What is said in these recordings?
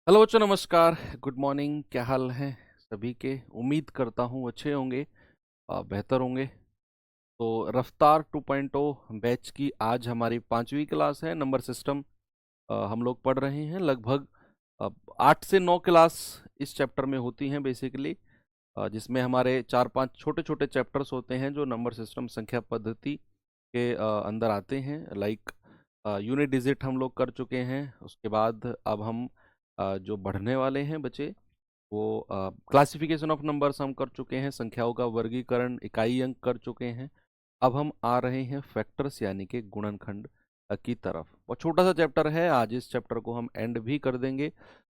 Hello बच्चों, नमस्कार, good morning. क्या हाल है सभी के? उम्मीद करता हूँ अच्छे होंगे, बेहतर होंगे। तो रफ्तार 2.0 बैच की आज हमारी 5वीं क्लास है। नंबर सिस्टम हम लोग पढ़ रहे हैं। लगभग 8 से 9 क्लास इस चैप्टर में होती हैं बेसिकली, जिसमें हमारे 4-5 छोटे छोटे चैप्टर्स होते हैं जो नंबर सिस्टम संख्या पद्धति के अंदर आते हैं। लाइक यूनिट डिजिट हम लोग कर चुके हैं। उसके बाद अब हम जो बढ़ने वाले हैं बच्चे, वो क्लासिफिकेशन ऑफ नंबर्स हम कर चुके हैं। संख्याओं का वर्गीकरण, इकाई अंक कर चुके हैं। अब हम आ रहे हैं फैक्टर्स यानी कि गुणनखंड की तरफ। और छोटा सा चैप्टर है, आज इस चैप्टर को हम एंड भी कर देंगे।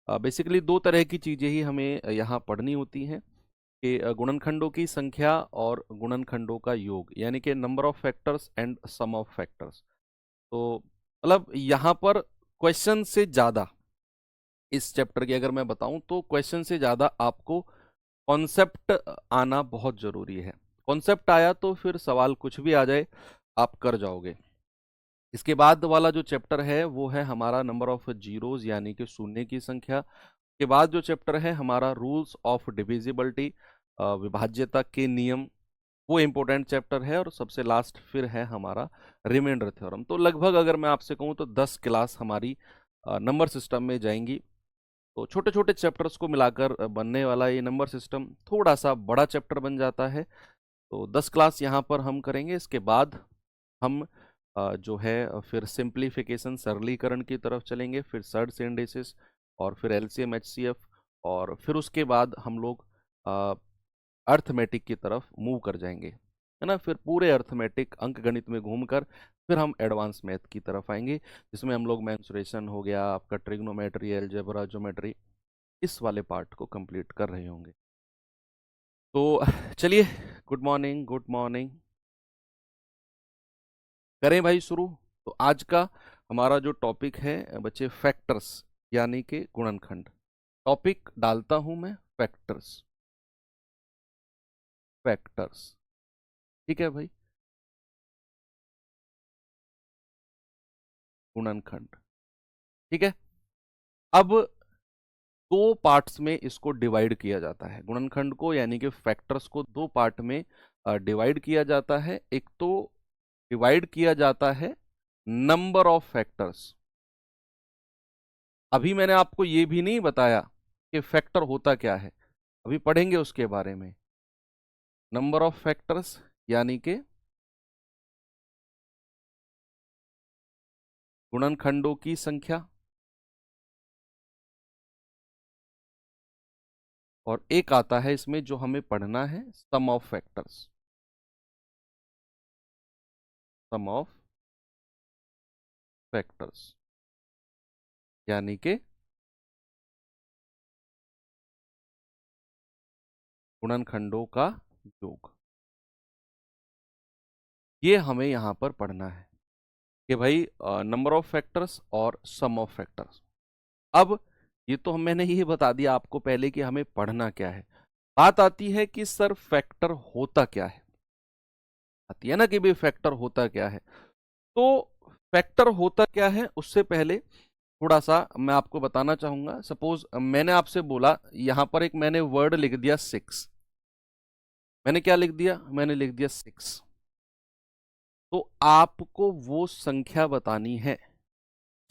बेसिकली दो तरह की चीज़ें ही हमें यहाँ पढ़नी होती हैं कि गुणनखंडों की संख्या और गुणनखंडों का योग, यानी कि number of factors and sum of factors. तो मतलब यहाँ पर क्वेश्चन से ज़्यादा, इस चैप्टर की अगर मैं बताऊं तो क्वेश्चन से ज़्यादा आपको कॉन्सेप्ट आना बहुत ज़रूरी है। कॉन्सेप्ट आया तो फिर सवाल कुछ भी आ जाए आप कर जाओगे। इसके बाद वाला जो चैप्टर है वो है हमारा नंबर ऑफ जीरोज यानी कि शून्य की संख्या। के बाद जो चैप्टर है हमारा रूल्स ऑफ डिविजिबिलिटी, विभाज्यता के नियम, वो इम्पोर्टेंट चैप्टर है। और सबसे लास्ट फिर है हमारा रिमाइंडर थ्योरम। तो लगभग अगर मैं आपसे कहूँ तो 10 क्लास हमारी नंबर सिस्टम में जाएंगी। तो छोटे छोटे चैप्टर्स को मिलाकर बनने वाला ये नंबर सिस्टम थोड़ा सा बड़ा चैप्टर बन जाता है। तो 10 क्लास यहाँ पर हम करेंगे। इसके बाद हम जो है फिर सिंप्लीफिकेशन, सरलीकरण की तरफ चलेंगे, फिर सर्ट्स इंडिसेस, और फिर एलसीएम एचसीएफ, और फिर उसके बाद हम लोग अर्थमेटिक की तरफ मूव कर जाएंगे, है ना। फिर पूरे अर्थमेटिक अंक गणित में घूमकर फिर हम एडवांस मैथ की तरफ आएंगे, जिसमें हम लोग मेंसुरेशन हो गया, आपका ट्रिग्नोमेट्री, अलजेब्रा, ज्योमेट्री, इस वाले पार्ट को कंप्लीट कर रहे होंगे। तो चलिए, गुड मॉर्निंग, गुड मॉर्निंग, करें भाई शुरू। तो आज का हमारा जो टॉपिक है बच्चे, फैक्टर्स यानी कि गुणनखंड। टॉपिक डालता हूं मैं, फैक्टर्स, फैक्टर्स, ठीक है भाई, गुणनखंड, ठीक है। अब दो पार्ट्स में इसको डिवाइड किया जाता है गुणनखंड को, यानी कि फैक्टर्स को दो पार्ट में डिवाइड किया जाता है। एक तो डिवाइड किया जाता है नंबर ऑफ फैक्टर्स। अभी मैंने आपको ये भी नहीं बताया कि फैक्टर होता क्या है, अभी पढ़ेंगे उसके बारे में। नंबर ऑफ फैक्टर्स यानी कि गुणनखंडों की संख्या, और एक आता है इसमें जो हमें पढ़ना है, sum of factors, sum of factors यानी कि गुणनखंडों का योग। ये हमें यहां पर पढ़ना है कि भाई नंबर ऑफ फैक्टर्स और सम ऑफ फैक्टर्स। अब ये तो मैंने ही बता दिया आपको पहले कि हमें पढ़ना क्या है। बात आती है कि सर फैक्टर होता क्या है, आती है ना कि भाई फैक्टर होता क्या है। तो फैक्टर होता क्या है उससे पहले थोड़ा सा मैं आपको बताना चाहूंगा। सपोज मैंने आपसे बोला, यहां पर एक मैंने वर्ड लिख दिया 6। मैंने क्या लिख दिया? मैंने लिख दिया 6। तो आपको वो संख्या बतानी है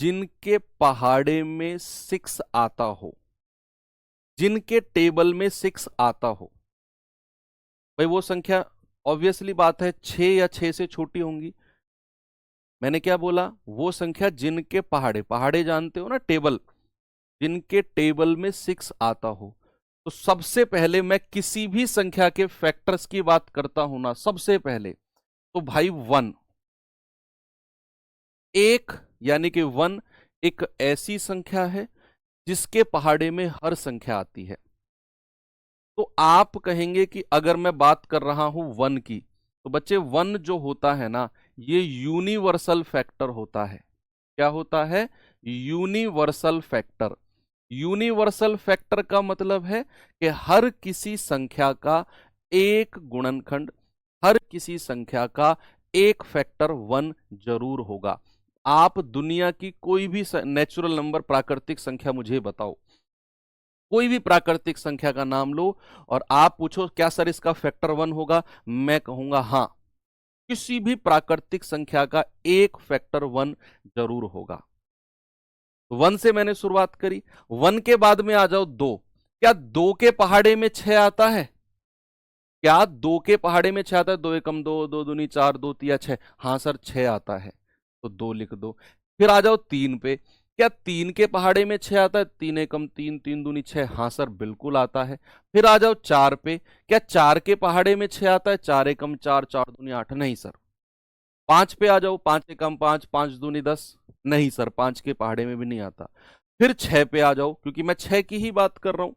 जिनके पहाड़े में 6 आता हो, जिनके टेबल में 6 आता हो। भाई वो संख्या ऑब्वियसली बात है 6 या 6 से छोटी होंगी। मैंने क्या बोला? वो संख्या जिनके पहाड़े, पहाड़े जानते हो ना, टेबल, जिनके टेबल में 6 आता हो। तो सबसे पहले मैं किसी भी संख्या के फैक्टर्स की बात करता हूं ना, सबसे पहले तो भाई 1, एक, यानी कि 1 एक ऐसी संख्या है जिसके पहाड़े में हर संख्या आती है। तो आप कहेंगे कि अगर मैं बात कर रहा हूं 1 की, तो बच्चे 1 जो होता है ना, ये यूनिवर्सल फैक्टर होता है। क्या होता है? Universal factor. यूनिवर्सल फैक्टर का मतलब है कि हर किसी संख्या का एक गुणनखंड, हर किसी संख्या का एक फैक्टर 1 जरूर होगा। आप दुनिया की कोई भी नेचुरल नंबर, प्राकृतिक संख्या मुझे बताओ, कोई भी प्राकृतिक संख्या का नाम लो और आप पूछो क्या सर इसका फैक्टर 1 होगा, मैं कहूंगा हाँ, किसी भी प्राकृतिक संख्या का एक फैक्टर 1 जरूर होगा। 1 से मैंने शुरुआत करी, 1 के बाद में आ जाओ 2। क्या 2 के पहाड़े में 6 आता है? क्या 2 के पहाड़े में 6 आता है? 2 एकम 2, 2 दूनी 4, 2 तिया 6। हाँ सर 6 आता है, तो 2 लिख दो। फिर आ जाओ 3 पे। क्या 3 के पहाड़े में 6 आता है? 3 एकम 3, 3 दूनी 6। हाँ सर बिल्कुल आता है। फिर आ जाओ 4 पे। क्या 4 के पहाड़े में 6 आता है? 4 एकम 4, 4 दूनी 8। नहीं सर। 5 पे आ जाओ, 5 एकम 5, 5 दूनी 10। नहीं सर, 5 के पहाड़े में भी नहीं आता। फिर 6 पे आ जाओ, क्योंकि मैं 6 की ही बात कर रहा हूं,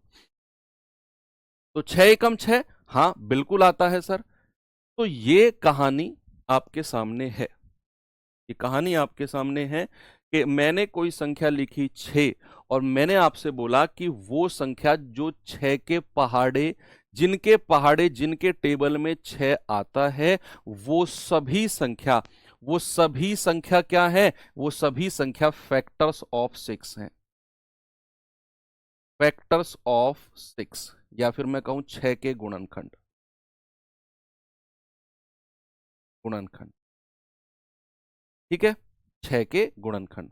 तो 6 एकम 6। हाँ बिल्कुल आता है सर। तो ये कहानी आपके सामने है, ये कहानी आपके सामने है कि मैंने कोई संख्या लिखी 6 और मैंने आपसे बोला कि वो संख्या जो 6 के पहाड़े, जिनके टेबल में 6 आता है, वो सभी संख्या, वो सभी संख्या क्या है? वो सभी संख्या फैक्टर्स ऑफ 6 हैं। फैक्टर्स ऑफ 6, या फिर मैं कहूं 6 के गुणनखंड। गुणनखंड, ठीक है, 6 के गुणनखंड।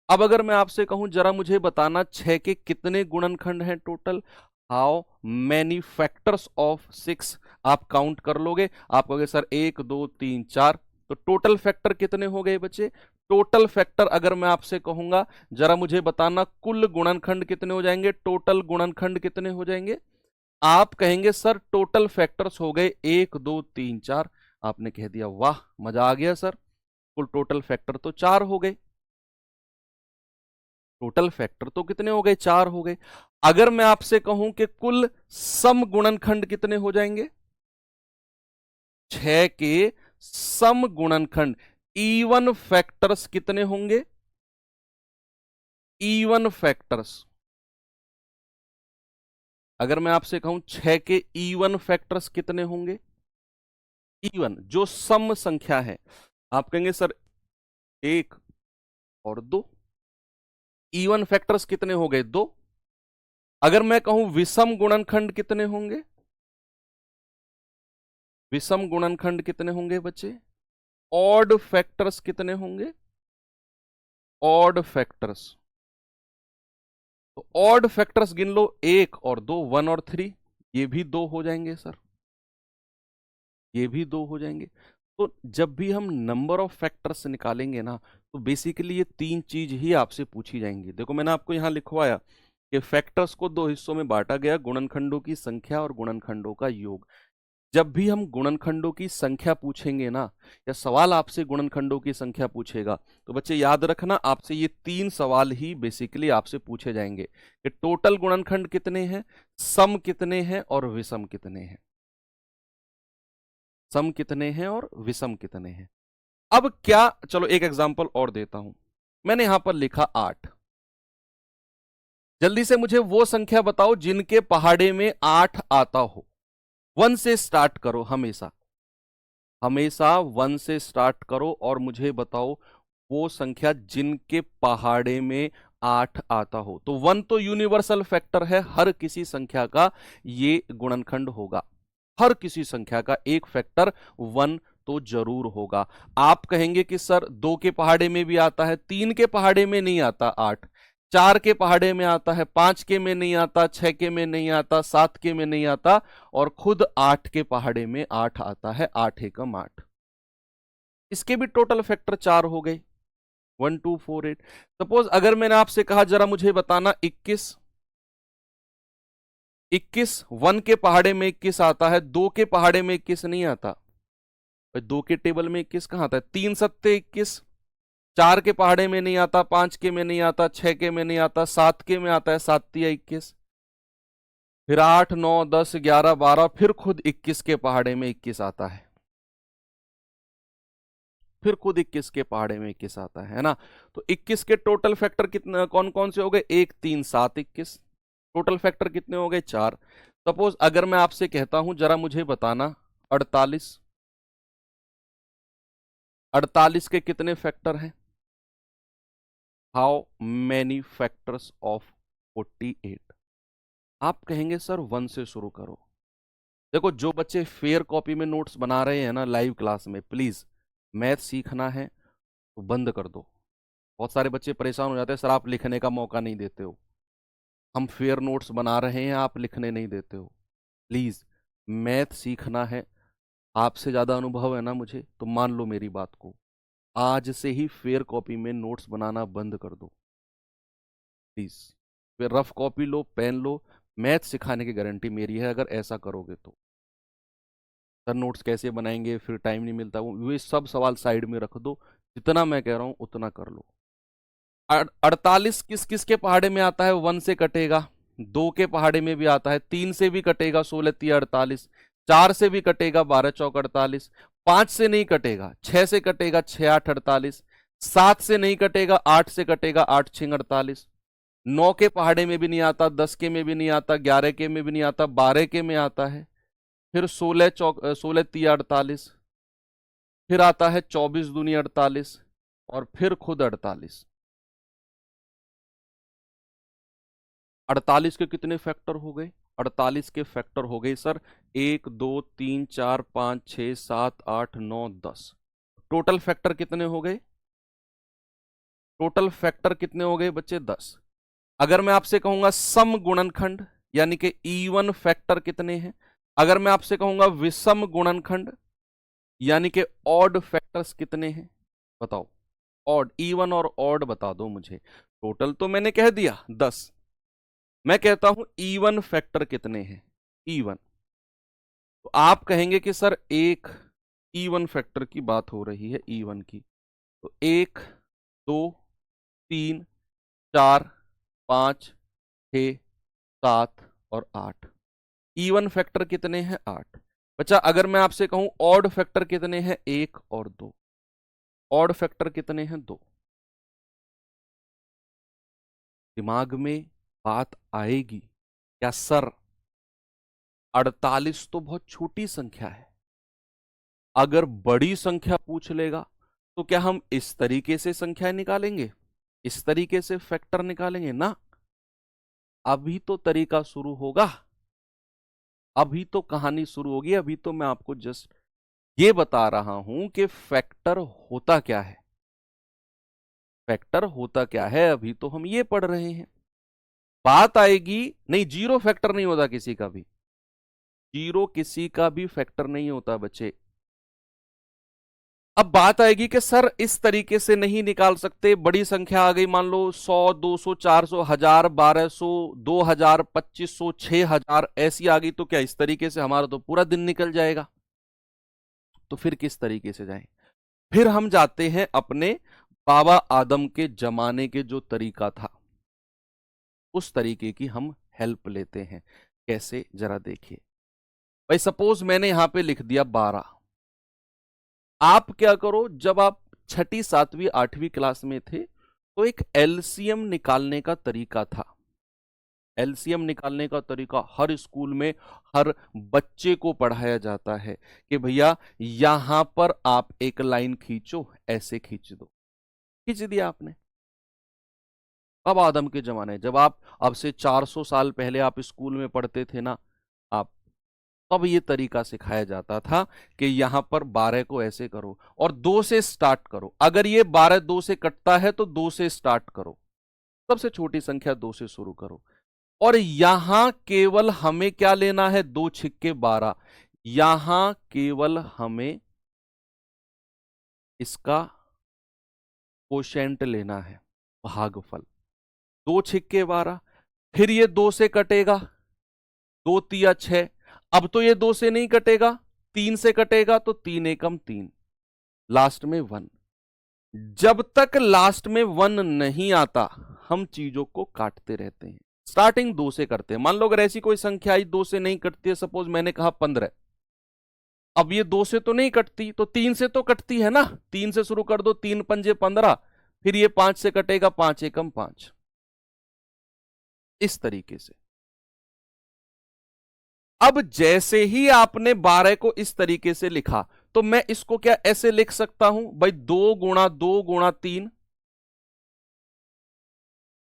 अब अगर मैं आपसे कहूं जरा मुझे बताना 6 के कितने गुणनखंड हैं total, how many factors of 6, आप काउंट कर लोगे, आप कहोगे सर 1 2 3 4। तो टोटल फैक्टर कितने हो गए बच्चे? टोटल फैक्टर अगर मैं आपसे कहूंगा जरा मुझे बताना कुल गुणनखंड कितने हो जाएंगे, टोटल गुणनखंड कितने हो जाएंगे, आप कहेंगे सर टोटल फैक्टर्स हो गए 1 2 3 4। आपने कह दिया वाह मजा आ गया सर, कुल टोटल फैक्टर तो 4 हो गए। टोटल फैक्टर तो कितने हो गए? 4 हो गए। अगर मैं आपसे कहूं कि कुल सम गुणनखंड कितने हो जाएंगे? 6 के सम गुणनखंड, इवन फैक्टर्स कितने होंगे? इवन फैक्टर्स, अगर मैं आपसे कहूं 6 के इवन फैक्टर्स कितने होंगे? इवन जो सम संख्या है, आप कहेंगे सर 1 और 2। इवन फैक्टर्स कितने हो गए? 2। अगर मैं कहूं विषम गुणनखंड कितने होंगे? विषम गुणनखंड कितने होंगे बच्चे? ऑड फैक्टर्स कितने होंगे? ऑड फैक्टर्स, तो ऑड फैक्टर्स गिन लो, 1 और 2, 1 और 3, ये भी 2 हो जाएंगे सर, ये भी 2 हो जाएंगे। तो जब भी हम नंबर ऑफ फैक्टर्स निकालेंगे ना, तो बेसिकली ये 3 चीज ही आपसे पूछी जाएंगी। देखो मैंने आपको यहां लिखवाया कि फैक्टर्स को 2 हिस्सों में बांटा गया, गुणनखंडों की संख्या और गुणनखंडों का योग। जब भी हम गुणनखंडों की संख्या पूछेंगे ना, या सवाल आपसे गुणनखंडों की संख्या पूछेगा, तो बच्चे याद रखना आपसे ये 3 सवाल ही बेसिकली आपसे पूछे जाएंगे कि टोटल गुणनखंड कितने हैं, सम कितने हैं और विषम कितने हैं। सम कितने हैं और विषम कितने हैं। अब क्या, चलो एक एग्जांपल और देता हूं। मैंने यहां पर लिखा 8। जल्दी से मुझे वो संख्या बताओ जिनके पहाड़े में 8 आता हो। 1 से स्टार्ट करो, हमेशा हमेशा 1 से स्टार्ट करो और मुझे बताओ वो संख्या जिनके पहाड़े में 8 आता हो। तो 1 तो यूनिवर्सल फैक्टर है, हर किसी संख्या का ये गुणनखंड होगा, हर किसी संख्या का एक फैक्टर 1 तो जरूर होगा। आप कहेंगे कि सर 2 के पहाड़े में भी आता है, 3 के पहाड़े में नहीं आता 8, 4 के पहाड़े में आता है, 5 के में नहीं आता, 6 के में नहीं आता, 7 के में नहीं आता, और खुद 8 के पहाड़े में 8 आता है, 8 एकम 8। इसके भी टोटल फैक्टर 4 हो गए, 1 2 4 8। सपोज अगर मैंने आपसे कहा जरा मुझे बताना 21, 21 1 के पहाड़े में 21 आता है, 2 के पहाड़े में 21 नहीं आता। 2 के टेबल में 21 कहां आता है? 3 सत्ते 21। 4 के पहाड़े में नहीं आता, 5 के में नहीं आता, 6 के में नहीं आता, 7 के में आता है, 7 तिया 21। फिर 8 9 10 11 12, फिर खुद 21 के पहाड़े में 21 आता है, फिर खुद 21 के पहाड़े में 21 आता है ना। तो 21 के टोटल फैक्टर कितने कौन कौन से हो गए? 1 3 7 21। टोटल फैक्टर कितने हो गए? 4। सपोज अगर मैं आपसे कहता हूं जरा मुझे बताना 48, 48 के कितने फैक्टर हैं? How many factors of 48? आप कहेंगे सर 1 से शुरू करो। देखो, जो बच्चे फेयर कॉपी में नोट्स बना रहे हैं ना लाइव क्लास में, प्लीज मैथ सीखना है तो बंद कर दो। बहुत सारे बच्चे परेशान हो जाते हैं, सर आप लिखने का मौका नहीं देते हो, हम फेयर नोट्स बना रहे हैं आप लिखने नहीं देते हो। प्लीज मैथ सीखना है। आपसे ज्यादा अनुभव है ना मुझे, तो मान लो मेरी बात को, आज से ही फेयर कॉपी में नोट्स बनाना बंद कर दो प्लीज। फिर रफ कॉपी लो, पेन लो, मैथ सिखाने की गारंटी मेरी है अगर ऐसा करोगे तो। सर नोट्स कैसे बनाएंगे, फिर टाइम नहीं मिलता, वो ये सब सवाल साइड में रख दो, जितना मैं कह रहा हूं उतना कर लो। 48 किस किस के पहाड़े में आता है? 1 से कटेगा, 2 के पहाड़े में भी आता है, 3 से भी कटेगा, 16 3 48, 4 से भी कटेगा, 12 चौक 48, 5 से नहीं कटेगा, 6 से कटेगा, 6 8 48, 7 से नहीं कटेगा, 8 से कटेगा, 8 6 48, 9 के पहाड़े में भी नहीं आता, 10 के में भी नहीं आता, 11 के में भी नहीं आता, 12 के में आता है, फिर 16 चौक 16 3 48, फिर आता है 24 दूनी 48, और फिर खुद 48। 48 के कितने फैक्टर हो गए? 48 के फैक्टर हो गए सर 1 2 3 4 5 6 7 8 9 10। टोटल फैक्टर कितने हो गए? टोटल फैक्टर कितने हो गए बच्चे? 10। अगर मैं आपसे कहूंगा सम गुणनखंड यानी कि इवन फैक्टर कितने हैं? अगर मैं आपसे कहूंगा विषम गुणनखंड यानी कि ऑड फैक्टर्स कितने हैं? बताओ, ऑड, इवन और ऑड बता दो मुझे। टोटल तो मैंने कह दिया 10, मैं कहता हूं इवन फैक्टर कितने हैं? इवन। तो आप कहेंगे कि सर एक इवन फैक्टर की बात हो रही है, इवन की, तो 1 2 3 4 5 6 7 और 8। इवन फैक्टर कितने हैं? 8। बच्चा अगर मैं आपसे कहूं ऑड फैक्टर कितने हैं? 1 और 2। ऑड फैक्टर कितने हैं? 2। दिमाग में बात आएगी क्या सर 48 तो बहुत छोटी संख्या है, अगर बड़ी संख्या पूछ लेगा तो क्या हम इस तरीके से संख्या निकालेंगे, इस तरीके से फैक्टर निकालेंगे ना? अभी तो तरीका शुरू होगा, अभी तो कहानी शुरू होगी, अभी तो मैं आपको जस्ट ये बता रहा हूं कि फैक्टर होता क्या है। फैक्टर होता क्या है अभी तो हम ये पढ़ रहे हैं। बात आएगी, नहीं जीरो फैक्टर नहीं होता किसी का भी, जीरो किसी का भी फैक्टर नहीं होता बच्चे। अब बात आएगी कि सर इस तरीके से नहीं निकाल सकते, बड़ी संख्या आ गई, मान लो 100 200 400 1000 1200 2000 2500 6000 ऐसी आ गई, तो क्या इस तरीके से हमारा तो पूरा दिन निकल जाएगा? तो फिर किस तरीके से जाएं? फिर हम जाते हैं अपने बाबा आदम के जमाने के जो तरीका था, उस तरीके की हम हेल्प लेते हैं। कैसे जरा देखिए। भाई सपोज मैंने यहां पे लिख दिया 12। आप क्या करो, जब आप छठी 7वीं 8वीं क्लास में थे तो एक एलसीएम निकालने का तरीका था। एलसीएम निकालने का तरीका हर स्कूल में हर बच्चे को पढ़ाया जाता है कि भैया यहां पर आप एक लाइन खींचो, ऐसे खींच दो। खींच दिया आपने। अब आदम के जमाने, जब आप अब से 400 साल पहले आप स्कूल में पढ़ते थे ना, आप तब ये तरीका सिखाया जाता था कि यहां पर 12 को ऐसे करो और 2 से स्टार्ट करो। अगर ये 12 2 से कटता है तो 2 से स्टार्ट करो, सबसे छोटी संख्या 2 से शुरू करो। और यहां केवल हमें क्या लेना है? 2 छिक्के 12। यहां केवल हमें इसका कोशेंट लेना है, भागफल। 2 छिक्के 12, फिर ये 2 से कटेगा, 2 तिया 6। अब तो ये 2 से नहीं कटेगा, 3 से कटेगा, तो 3 एकम 3, लास्ट में 1। जब तक लास्ट में 1 नहीं आता हम चीजों को काटते रहते हैं। स्टार्टिंग 2 से करते हैं। मान लो अगर ऐसी कोई संख्या आई 2 से नहीं कटती है, सपोज मैंने कहा 15, अब ये 2 से तो नहीं कटती, तो 3 से तो कटती है ना, 3 से शुरू कर दो, 3 पंजे 15, फिर ये 5 से कटेगा, 5 एकम 5। इस तरीके से। अब जैसे ही आपने 12 को इस तरीके से लिखा, तो मैं इसको क्या ऐसे लिख सकता हूं भाई, 2 गुणा 2 गुणा 3,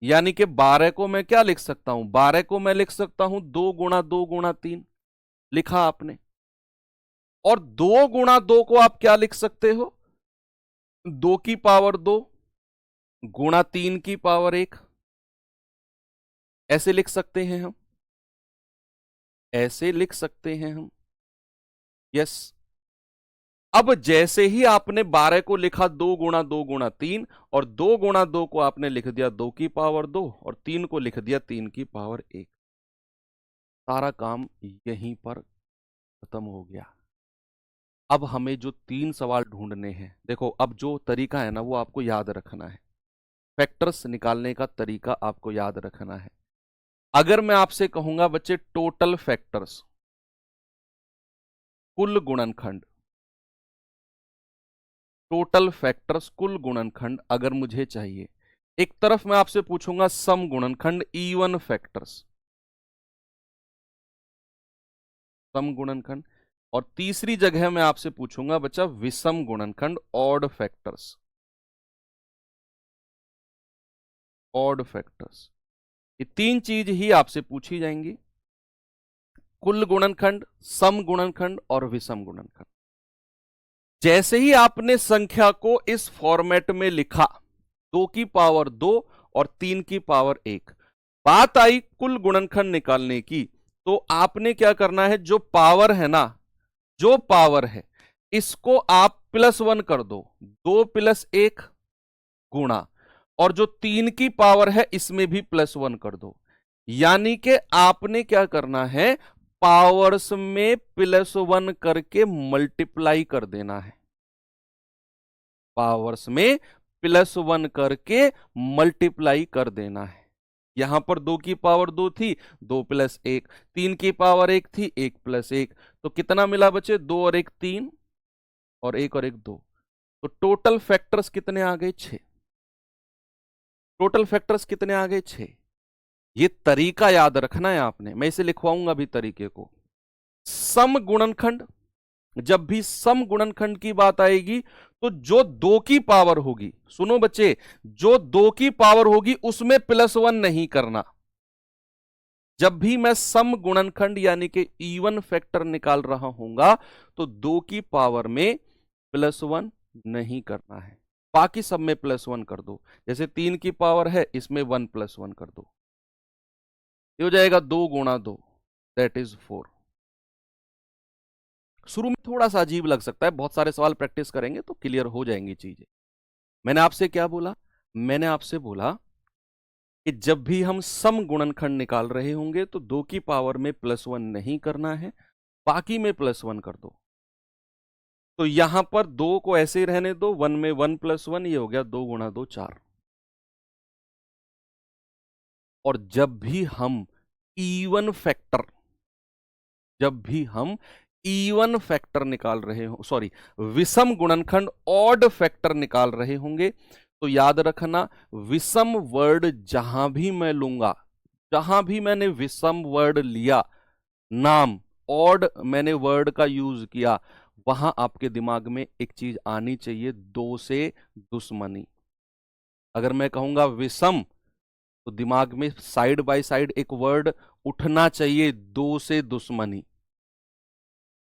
यानी कि 12 को मैं क्या लिख सकता हूं, 12 को मैं लिख सकता हूं 2 गुणा 2 गुणा 3, लिखा आपने। और 2 गुणा 2 को आप क्या लिख सकते हो, 2 की पावर 2 गुणा 3 की पावर 1, ऐसे लिख सकते हैं हम, ऐसे लिख सकते हैं हम। यस। अब जैसे ही आपने 12 को लिखा 2 गुणा 2 गुणा 3, और 2 गुणा 2 को आपने लिख दिया 2 की पावर 2, और 3 को लिख दिया 3 की पावर 1, सारा काम यहीं पर खत्म हो गया। अब हमें जो 3 सवाल ढूंढने हैं, देखो अब जो तरीका है ना वो आपको याद रखना है, फैक्टर्स निकालने का तरीका आपको याद रखना है। अगर मैं आपसे कहूंगा बच्चे टोटल फैक्टर्स, कुल गुणनखंड, टोटल फैक्टर्स कुल गुणनखंड अगर मुझे चाहिए, एक तरफ मैं आपसे पूछूंगा सम गुणनखंड इवन फैक्टर्स, सम गुणनखंड, और तीसरी जगह मैं आपसे पूछूंगा बच्चा विषम गुणनखंड ऑड फैक्टर्स, ऑड फैक्टर्स। ये 3 चीज ही आपसे पूछी जाएंगी, कुल गुणनखंड, सम गुणनखंड और विषम गुणनखंड। जैसे ही आपने संख्या को इस फॉर्मेट में लिखा 2 की पावर 2 और 3 की पावर 1, बात आई कुल गुणनखंड निकालने की, तो आपने क्या करना है, जो पावर है ना, जो पावर है इसको आप +1 कर दो, 2 + 1 गुणा, और जो 3 की पावर है इसमें भी +1 कर दो। यानी कि आपने क्या करना है, पावर्स में +1 करके मल्टीप्लाई कर देना है, पावर्स में +1 करके मल्टीप्लाई कर देना है। यहां पर 2 की पावर 2 थी, 2 + 1, 3 की पावर 1 थी, 1 + 1, तो कितना मिला बच्चे, 2 और 1 3, और 1 और 1 2, तो टोटल फैक्टर्स कितने आ गए, 6। टोटल फैक्टर्स कितने आ गए, 6। ये तरीका याद रखना है आपने, मैं इसे लिखवाऊंगा भी तरीके को। सम गुणनखंड, जब भी सम गुणनखंड की बात आएगी तो जो 2 की पावर होगी, सुनो बच्चे, जो 2 की पावर होगी उसमें +1 नहीं करना। जब भी मैं सम गुणनखंड यानी कि इवन फैक्टर निकाल रहा हूंगा तो 2 की पावर में +1 नहीं करना है, बाकी सब में +1 कर दो। जैसे 3 की पावर है, इसमें 1 + 1 कर दो, ये हो जाएगा 2 गुणा 2, दैट इज 4। शुरू में थोड़ा सा अजीब लग सकता है, बहुत सारे सवाल प्रैक्टिस करेंगे तो क्लियर हो जाएंगी चीजें। मैंने आपसे क्या बोला, मैंने आपसे बोला कि जब भी हम सम गुणनखंड निकाल रहे होंगे तो 2 की पावर में +1 नहीं करना है, बाकी में +1 कर दो। तो यहां पर 2 को ऐसे ही रहने दो, 1 में 1 + 1, ये हो गया 2 गुणा 2 4। और जब भी हम इवन फैक्टर, जब भी हम इवन फैक्टर निकाल रहे हो, सॉरी विषम गुणनखंड ऑड फैक्टर निकाल रहे होंगे, तो याद रखना विषम वर्ड जहां भी मैं लूंगा, जहां भी मैंने विषम वर्ड लिया, नाम ऑड मैंने वर्ड का यूज किया, वहां आपके दिमाग में एक चीज आनी चाहिए, 2 से दुश्मनी। अगर मैं कहूंगा विषम तो दिमाग में साइड बाय साइड एक वर्ड उठना चाहिए, 2 से दुश्मनी।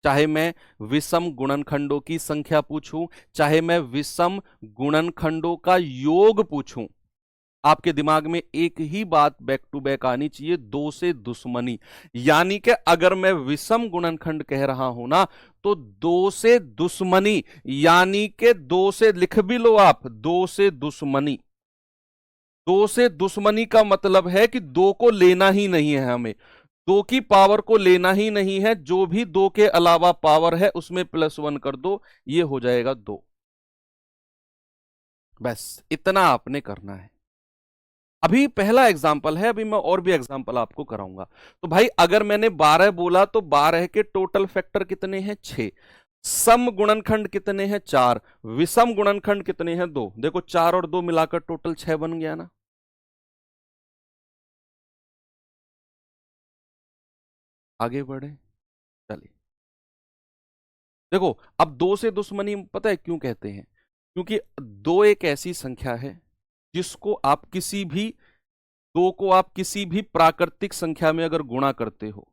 चाहे मैं विषम गुणनखंडों की संख्या पूछूं, चाहे मैं विषम गुणनखंडों का योग पूछूं, आपके दिमाग में एक ही बात बैक टू बैक आनी चाहिए, 2 से दुश्मनी। यानी कि अगर मैं विषम गुणनखंड कह रहा हूं ना, तो 2 से दुश्मनी, यानी कि 2 से लिख भी लो आप, 2 से दुश्मनी। 2 से दुश्मनी का मतलब है कि 2 को लेना ही नहीं है, हमें 2 की पावर को लेना ही नहीं है, जो भी 2 के अलावा पावर है उसमें +1 कर दो, ये हो जाएगा 2। बस इतना आपने करना है। अभी पहला एग्जाम्पल है, अभी मैं और भी एग्जाम्पल आपको कराऊंगा। तो भाई अगर मैंने 12 बोला तो 12 के टोटल फैक्टर कितने हैं, 6। सम गुणनखंड कितने हैं, 4। विषम गुणनखंड कितने हैं, 2। देखो 4 और 2 मिलाकर टोटल 6 बन गया ना। आगे बढ़े, चलिए देखो, अब 2 से दुश्मनी पता है क्यों कहते हैं, क्योंकि 2 एक ऐसी संख्या है जिसको आप किसी भी दो को आप किसी भी प्राकृतिक संख्या में अगर गुणा करते हो,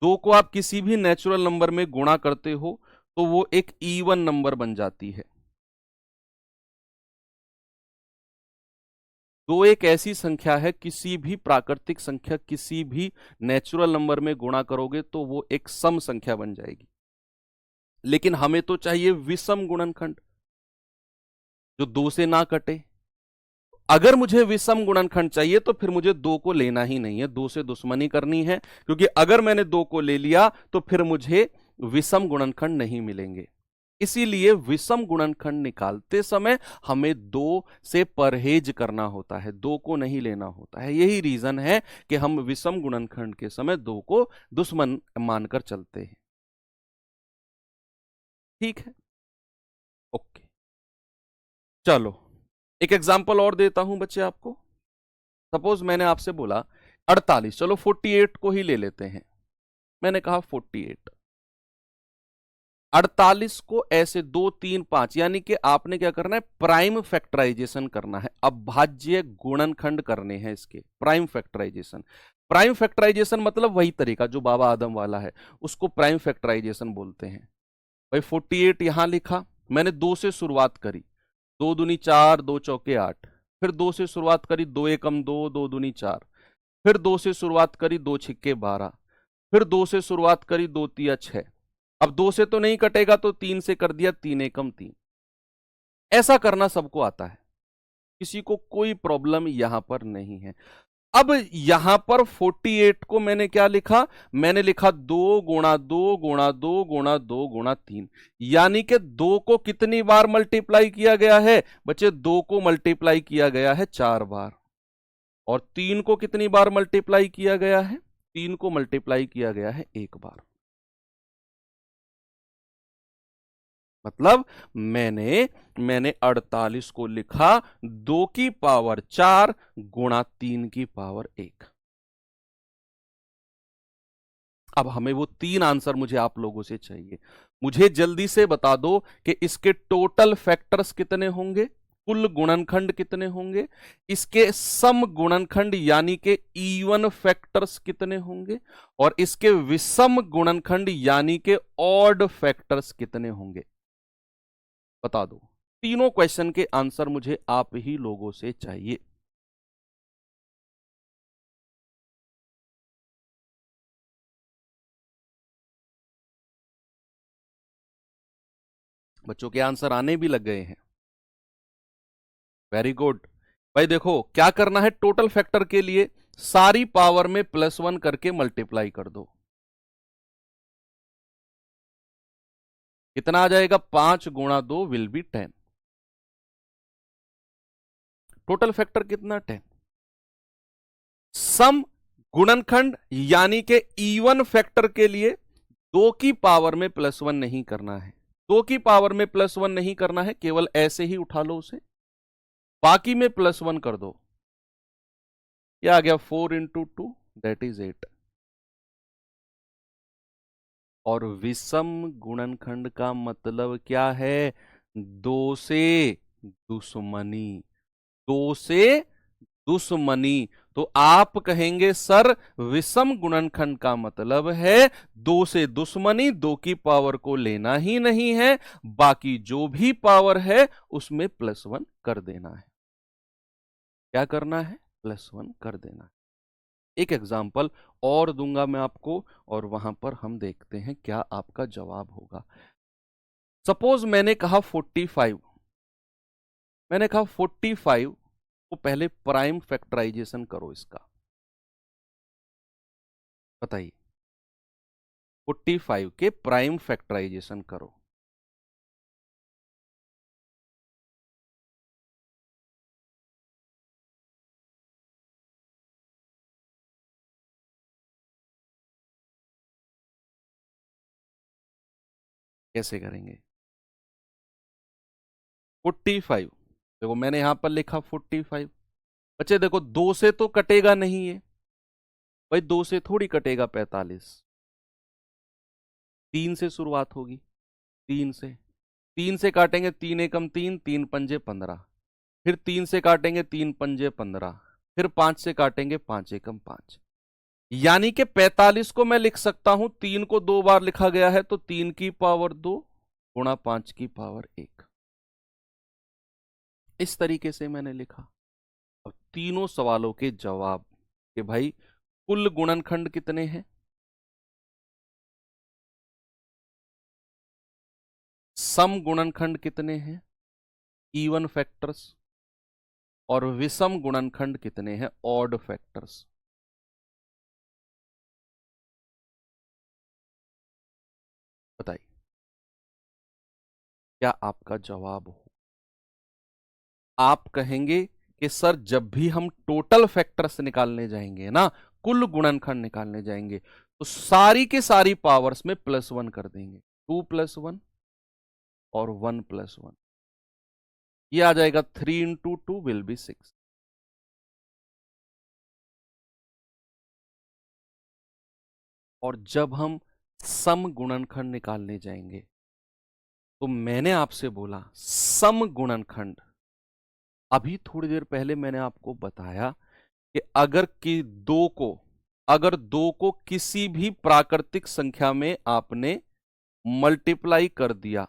दो को आप किसी भी नेचुरल नंबर में गुणा करते हो तो वो एक इवन नंबर बन जाती है। दो एक ऐसी संख्या है, किसी भी प्राकृतिक संख्या किसी भी नेचुरल नंबर में गुणा करोगे तो वो एक सम संख्या बन जाएगी। लेकिन हमें तो चाहिए विषम गुणनखंड जो दो से ना कटे। अगर मुझे विषम गुणनखंड चाहिए तो फिर मुझे दो को लेना ही नहीं है, दो से दुश्मनी करनी है, क्योंकि अगर मैंने दो को ले लिया तो फिर मुझे विषम गुणनखंड नहीं मिलेंगे। इसीलिए विषम गुणनखंड निकालते समय हमें दो से परहेज करना होता है, दो को नहीं लेना होता है। यही रीजन है कि हम विषम गुणनखंड के समय दो को दुश्मन मानकर चलते हैं। ठीक है, ओके। चलो एक एग्जाम्पल और देता हूं बच्चे आपको। सपोज मैंने आपसे बोला 48, चलो 48 को ही ले लेते हैं। मैंने कहा 48, 48 को ऐसे 2 3 5, यानी कि आपने क्या करना है, प्राइम फैक्टराइजेशन करना है, अभाज्य गुणनखंड करने हैं इसके, प्राइम फैक्टराइजेशन। प्राइम फैक्टराइजेशन मतलब वही तरीका जो बाबा आदम वाला है, उसको प्राइम फैक्टराइजेशन बोलते हैं। भाई 48 यहां लिखा, मैंने 2 से शुरुआत करी, 2 दूनी 4, 2 चौके 8, फिर 2 से शुरुआत करी, 2 एकम 2, 2 दूनी 4, फिर 2 से शुरुआत करी, 2 छिक्के 12, फिर 2 से शुरुआत करी, 2 तिया 6। अब 2 से तो नहीं कटेगा तो 3 से कर दिया, 3 एकम 3। ऐसा करना सबको आता है, किसी को कोई प्रॉब्लम यहां पर नहीं है। अब यहां पर 48 को मैंने क्या लिखा, मैंने लिखा 2 गुणा 2 गुणा 2 गुणा 2 गुणा 3, यानी कि 2 को कितनी बार मल्टीप्लाई किया गया है बच्चे, 2 को मल्टीप्लाई किया गया है 4 बार, और 3 को कितनी बार मल्टीप्लाई किया गया है, 3 को मल्टीप्लाई किया गया है 1 बार। मतलब मैंने 48 को लिखा 2 की पावर 4 गुणा 3 की पावर 1। अब हमें वो 3 आंसर मुझे आप लोगों से चाहिए। मुझे जल्दी से बता दो कि इसके टोटल फैक्टर्स कितने होंगे, कुल गुणनखंड कितने होंगे, इसके सम गुणनखंड यानी कि इवन फैक्टर्स कितने होंगे, और इसके विषम गुणनखंड यानी कि ऑड फैक्टर्स कितने होंगे, बता दो। तीनों क्वेश्चन के आंसर मुझे आप ही लोगों से चाहिए। बच्चों के आंसर आने भी लग गए हैं, वेरी गुड। भाई देखो क्या करना है, टोटल फैक्टर के लिए सारी पावर में +1 करके मल्टीप्लाई कर दो। कितना आ जाएगा, 5 गुणा 2 विल बी 10। टोटल फैक्टर कितना, 10। सम गुणनखंड यानी कि इवन फैक्टर के लिए 2 की पावर में +1 नहीं करना है, 2 की पावर में +1 नहीं करना है, केवल ऐसे ही उठा लो उसे, बाकी में +1 कर दो। क्या आ गया, 4 इंटू 2 दैट इज 8। और विषम गुणनखंड का मतलब क्या है, 2 से दुश्मनी, 2 से दुश्मनी। तो आप कहेंगे सर विषम गुणनखंड का मतलब है 2 से दुश्मनी, 2 की पावर को लेना ही नहीं है, बाकी जो भी पावर है उसमें +1 कर देना है। क्या करना है, +1 कर देना है। एक एग्जाम्पल और दूंगा मैं आपको, और वहां पर हम देखते हैं क्या आपका जवाब होगा। सपोज मैंने कहा 45, मैंने कहा 45 को पहले प्राइम फैक्टराइजेशन करो इसका, बताइए 45 के प्राइम फैक्टराइजेशन करो। कैसे करेंगे, 45, देखो मैंने यहां पर लिखा 45। बच्चे देखो 2 से तो कटेगा नहीं है, भाई 2 से थोड़ी कटेगा 45, 3 से शुरुआत होगी, 3 से काटेंगे, 3 एकम 3, 3 पंजे 15, फिर 3 से काटेंगे, 3 पंजे 15, फिर 5 से काटेंगे, 5 एकम 5, यानी कि 45 को मैं लिख सकता हूं, 3 को 2 बार लिखा गया है तो 3 की पावर 2 गुणा 5 की पावर 1, इस तरीके से मैंने लिखा। अब तीनों सवालों के जवाब कि भाई कुल गुणनखंड कितने हैं, सम गुणनखंड कितने हैं, इवन फैक्टर्स, और विषम गुणनखंड कितने हैं, ऑड फैक्टर्स। बताइए क्या आपका जवाब हो। आप कहेंगे कि सर जब भी हम टोटल फैक्टर्स निकालने जाएंगे ना, कुल गुणनखंड निकालने जाएंगे, तो सारी की सारी पावर्स में +1 कर देंगे, 2+1 और 1+1, ये आ जाएगा 3 × 2 विल बी 6। और जब हम सम गुणनखंड निकालने जाएंगे तो मैंने आपसे बोला सम गुणनखंड, अभी थोड़ी देर पहले मैंने आपको बताया कि अगर दो को किसी भी प्राकृतिक संख्या में आपने मल्टीप्लाई कर दिया,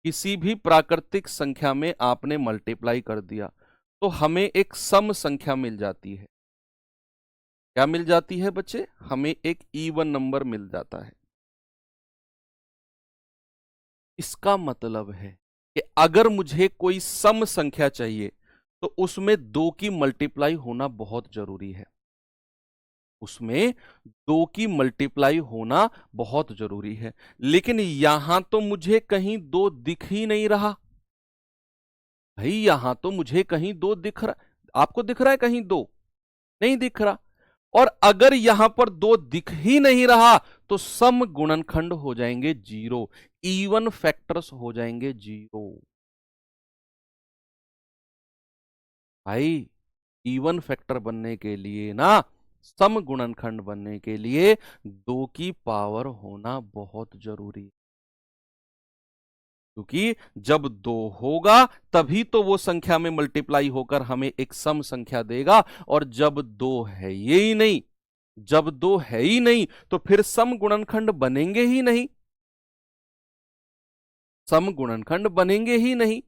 किसी भी प्राकृतिक संख्या में आपने मल्टीप्लाई कर दिया, तो हमें एक सम संख्या मिल जाती है। क्या मिल जाती है बच्चे, हमें एक इवन नंबर मिल जाता है। इसका मतलब है कि अगर मुझे कोई सम संख्या चाहिए तो उसमें 2 की मल्टीप्लाई होना बहुत जरूरी है, उसमें 2 की मल्टीप्लाई होना बहुत जरूरी है। लेकिन यहां तो मुझे कहीं 2 दिख ही नहीं रहा भाई, यहां तो मुझे कहीं 2 दिख रहा, आपको दिख रहा है कहीं 2? नहीं दिख रहा। और अगर यहां पर 2 दिख ही नहीं रहा तो सम गुणनखंड हो जाएंगे 0, इवन फैक्टर्स हो जाएंगे 0। भाई इवन फैक्टर बनने के लिए ना, सम गुणनखंड बनने के लिए 2 की पावर होना बहुत जरूरी है, क्योंकि जब 2 होगा तभी तो वो संख्या में मल्टीप्लाई होकर हमें एक सम संख्या देगा। और जब 2 है ये ही नहीं, जब 2 है ही नहीं तो फिर सम गुणनखंड बनेंगे ही नहीं, सम गुणनखंड बनेंगे ही नहीं।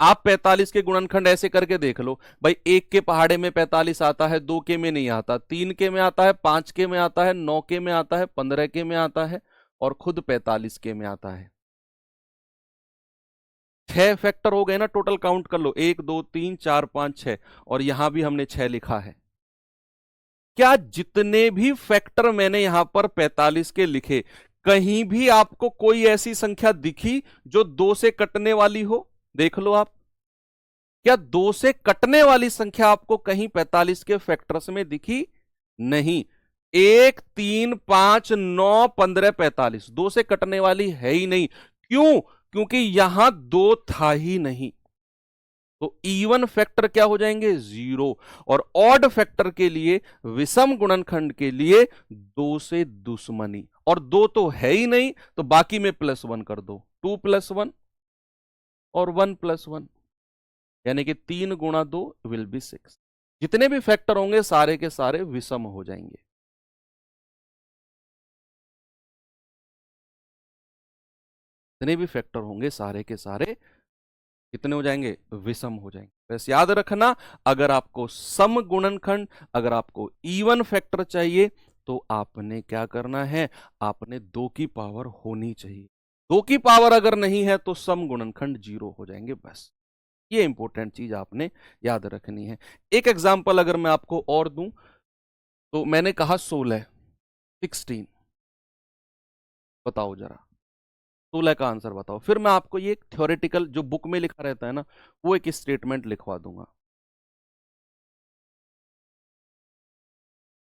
आप 45 के गुणनखंड ऐसे करके देख लो भाई, 1 के पहाड़े में 45 आता है, 2 के में नहीं आता, 3 के में आता है, 5 के में आता है, 9 के में आता है, 15 के में आता है, और खुद 45 के में आता है। 6 फैक्टर हो गए ना, टोटल काउंट कर लो, 1 2 3 4 5 6, और यहां भी हमने 6 लिखा है। क्या जितने भी फैक्टर मैंने यहां पर 45 के लिखे, कहीं भी आपको कोई ऐसी संख्या दिखी जो 2 से कटने वाली हो? देख लो आप, क्या 2 से कटने वाली संख्या आपको कहीं 45 के फैक्टर्स में दिखी? नहीं। 1 3 5 9 15 45 2 से कटने वाली है ही नहीं। क्यों? क्योंकि यहां 2 था ही नहीं। तो इवन फैक्टर क्या हो जाएंगे? 0। और ऑड फैक्टर के लिए, विषम गुणनखंड के लिए 2 से दुश्मनी, और 2 तो है ही नहीं तो बाकी में +1 कर दो, 2+1 और 1+1, यानी कि 3 × 2 विल बी 6। जितने भी फैक्टर होंगे सारे के सारे विषम हो जाएंगे। जितने भी फैक्टर होंगे सारे के सारे कितने हो जाएंगे? विषम हो जाएंगे। बस याद रखना, अगर आपको सम गुणनखंड, अगर आपको इवन फैक्टर चाहिए तो आपने क्या करना है, आपने 2 की पावर होनी चाहिए। 2 की पावर अगर नहीं है तो सम गुणनखंड 0 हो जाएंगे। बस ये इंपॉर्टेंट चीज आपने याद रखनी है। एक एग्जांपल अगर मैं आपको और दूं, तो मैंने कहा 16, बताओ जरा 16 का आंसर बताओ। फिर मैं आपको ये थ्योरेटिकल जो बुक में लिखा रहता है ना, वो एक स्टेटमेंट लिखवा दूंगा।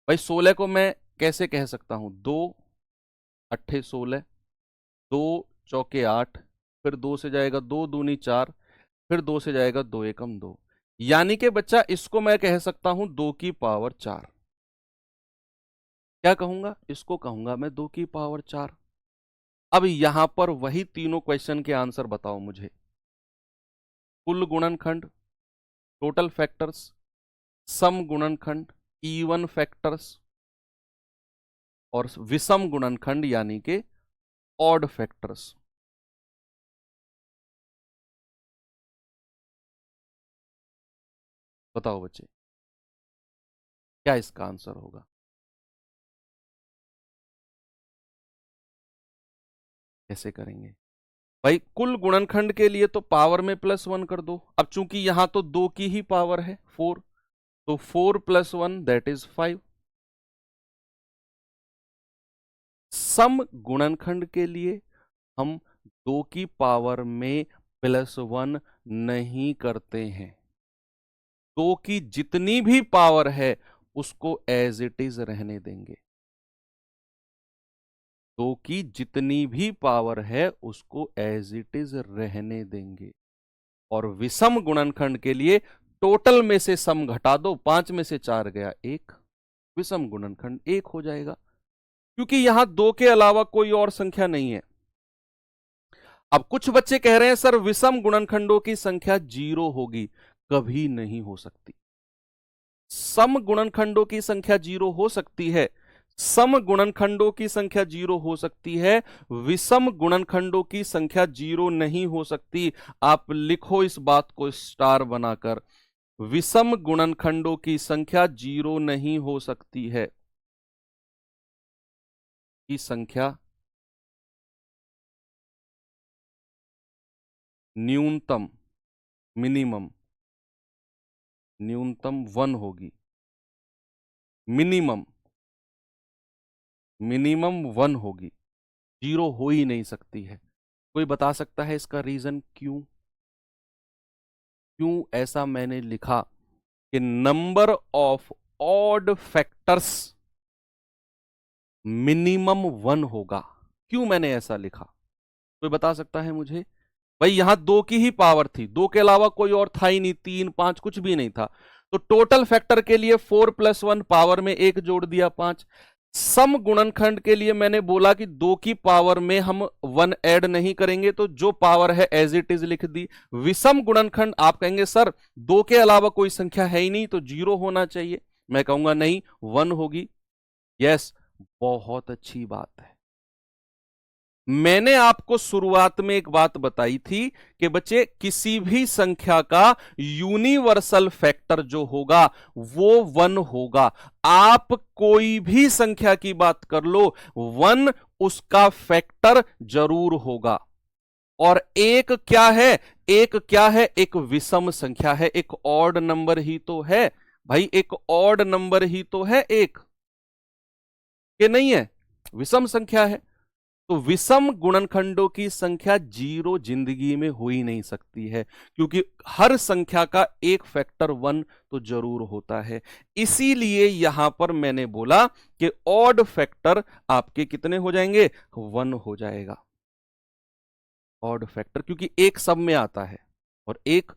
भाई 16 को मैं कैसे कह सकता हूं? 2 अट्ठे 16, 2 चौके 8, फिर 2 से जाएगा 2 दूनी 4, फिर 2 से जाएगा 2 एकम 2, यानी कि बच्चा इसको मैं कह सकता हूं 2 की पावर 4। क्या कहूंगा? इसको कहूंगा मैं 2 की पावर 4। अब यहां पर वही तीनों क्वेश्चन के आंसर बताओ मुझे। कुल गुणनखंड, टोटल फैक्टर्स, सम गुणनखंड इवन फैक्टर्स और विषम गुणनखंड यानी कि ऑड फैक्टर्स। बताओ बच्चे, क्या इसका आंसर होगा? कैसे करेंगे भाई? कुल गुणनखंड के लिए तो पावर में +1 कर दो। अब चूंकि यहां तो 2 की ही पावर है 4, तो 4 + 1 दैट इज 5। सम गुणनखंड के लिए हम 2 की पावर में +1 नहीं करते हैं। 2 की जितनी भी पावर है उसको एज इट इज रहने देंगे। 2 की जितनी भी पावर है उसको एज इट इज रहने देंगे। और विषम गुणनखंड के लिए टोटल में से सम घटा दो, 5 में से 4 गया 1, विषम गुणनखंड 1 हो जाएगा, क्योंकि यहां 2 के अलावा कोई और संख्या नहीं है। अब कुछ बच्चे कह रहे हैं सर विषम गुणनखंडों की संख्या 0 होगी। कभी नहीं हो सकती। सम गुणनखंडों की संख्या 0 हो सकती है, सम गुणनखंडों की संख्या 0 हो सकती है, विषम गुणनखंडों की संख्या 0 नहीं हो सकती। आप लिखो इस बात को स्टार बनाकर, विषम गुणनखंडों की संख्या 0 नहीं हो सकती है। की संख्या न्यूनतम मिनिमम न्यूनतम 1 होगी। मिनिमम मिनिमम 1 होगी, 0 हो ही नहीं सकती है। कोई बता सकता है इसका रीजन क्यों? क्यों ऐसा मैंने लिखा कि number of odd factors minimum 1 होगा? क्यों मैंने ऐसा लिखा? कोई बता सकता है मुझे? भाई यहां 2 की ही पावर थी, 2 के अलावा कोई और था ही नहीं, 3 5 कुछ भी नहीं था। तो टोटल फैक्टर के लिए 4 + 1 पावर में 1 जोड़ दिया 5। सम गुणनखंड के लिए मैंने बोला कि 2 की पावर में हम 1 ऐड नहीं करेंगे, तो जो पावर है एज इट इज लिख दी। विषम गुणनखंड आप कहेंगे सर 2 के अलावा कोई संख्या है ही नहीं तो 0 होना चाहिए। मैं कहूंगा नहीं, 1 होगी। यस, बहुत अच्छी बात है। मैंने आपको शुरुआत में एक बात बताई थी कि बच्चे किसी भी संख्या का यूनिवर्सल फैक्टर जो होगा वो 1 होगा। आप कोई भी संख्या की बात कर लो, 1 उसका फैक्टर जरूर होगा। और एक क्या है? एक क्या है? एक विषम संख्या है, एक ऑड नंबर ही तो है भाई, एक ऑड नंबर ही तो है एक, कि नहीं है? विषम संख्या है। तो विषम गुणनखंडों की संख्या 0 जिंदगी में हो ही नहीं सकती है, क्योंकि हर संख्या का एक फैक्टर 1 तो जरूर होता है। इसीलिए यहां पर मैंने बोला कि ऑड फैक्टर आपके कितने हो जाएंगे? 1 हो जाएगा। ऑड फैक्टर, क्योंकि एक सब में आता है और एक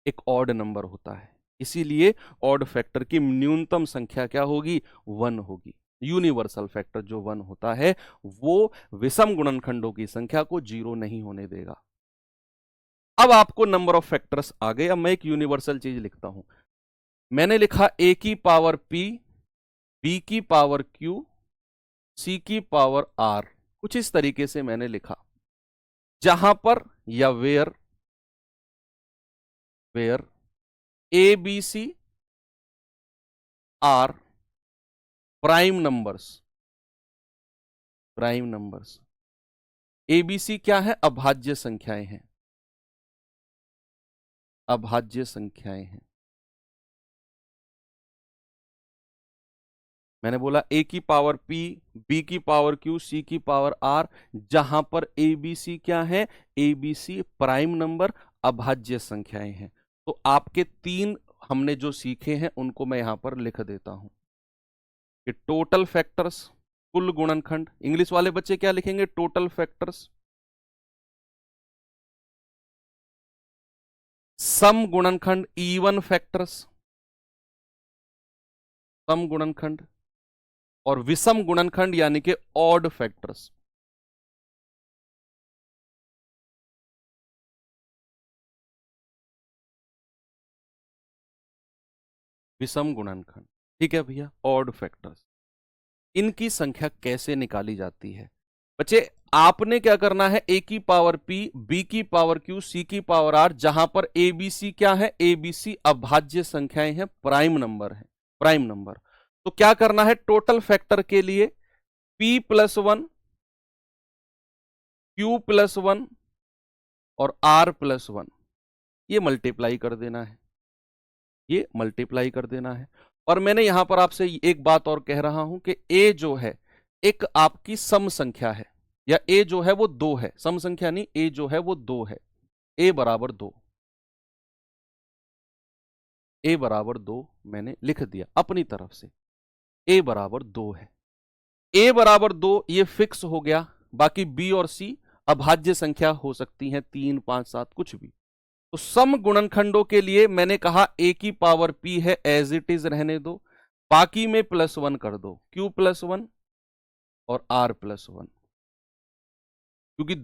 एक ऑड नंबर होता है, इसीलिए ऑड फैक्टर की न्यूनतम संख्या क्या होगी? 1 होगी। यूनिवर्सल फैक्टर जो 1 होता है वो विषम गुणनखंडों की संख्या को 0 नहीं होने देगा। अब आपको नंबर ऑफ फैक्टर्स आ गए। अब मैं एक यूनिवर्सल चीज लिखता हूं। मैंने लिखा a की पावर p, b की पावर q, c की पावर r। कुछ इस तरीके से मैंने लिखा, जहां पर या where where A B C are prime numbers. Prime numbers ABC क्या है? अभाज्य संख्याएं हैं, अभाज्य संख्याएं हैं। मैंने बोला ए की पावर पी, बी की पावर क्यू, सी की पावर आर, जहां पर ए बी सी क्या है? A B C prime number, अभाज्य संख्याएं हैं। तो आपके 3 हमने जो सीखे हैं उनको मैं यहां पर लिख देता हूं कि टोटल फैक्टर्स, कुल गुणनखंड। इंग्लिश वाले बच्चे क्या लिखेंगे? Total factors. सम गुणनखंड इवन फैक्टर्स, सम गुणनखंड। और विषम गुणनखंड यानी कि ऑड फैक्टर्स। विषम गुणनखंड। ठीक है भैया, ऑड फैक्टर्स, इनकी संख्या कैसे निकाली जाती है बच्चे? आपने क्या करना है, ए की पावर पी, बी की पावर क्यू, सी की पावर आर, जहां पर ए बी सी क्या है, ए बी सी अभाज्य संख्याएं हैं, प्राइम नंबर है, प्राइम नंबर। तो क्या करना है, टोटल फैक्टर के लिए p plus one, Q plus one और r प्लस वन, ये मल्टीप्लाई कर देना है, ये मल्टीप्लाई कर देना है। और मैंने यहां पर आपसे एक बात और कह रहा हूं कि a जो है एक आपकी सम संख्या है, या a जो है वो दो है, सम संख्या नहीं, a जो है वो दो है, a बराबर दो, a बराबर दो मैंने लिख दिया अपनी तरफ से, a बराबर दो है, a बराबर दो ये फिक्स हो गया। बाकी b और c अभाज्य संख्या हो सकती हैं, 3 5 7 कुछ भी। तो सम गुणनखंडों के लिए मैंने कहा a की पावर p है, एज इट इज रहने दो, बाकी में प्लस वन कर दो, q प्लस वन और r प्लस वन। क्योंकि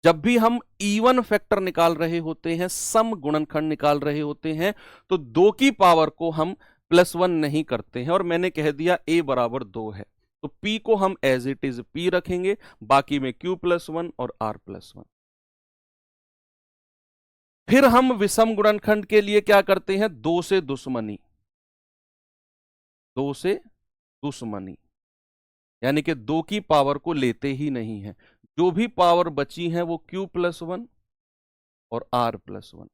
जब भी हम इवन फैक्टर निकाल रहे होते हैं, सम गुणनखंड निकाल रहे होते हैं, तो दो की पावर को हम प्लस वन नहीं करते हैं। और मैंने कह दिया a बराबर दो है, तो p को हम एज इट इज p रखेंगे, बाकी में q प्लस वन और r प्लस वन। फिर हम विषम गुणनखंड के लिए क्या करते हैं, दो से दुश्मनी, दो से दुश्मनी, यानी कि दो की पावर को लेते ही नहीं है, जो भी पावर बची है वो q प्लस वन और r प्लस वन,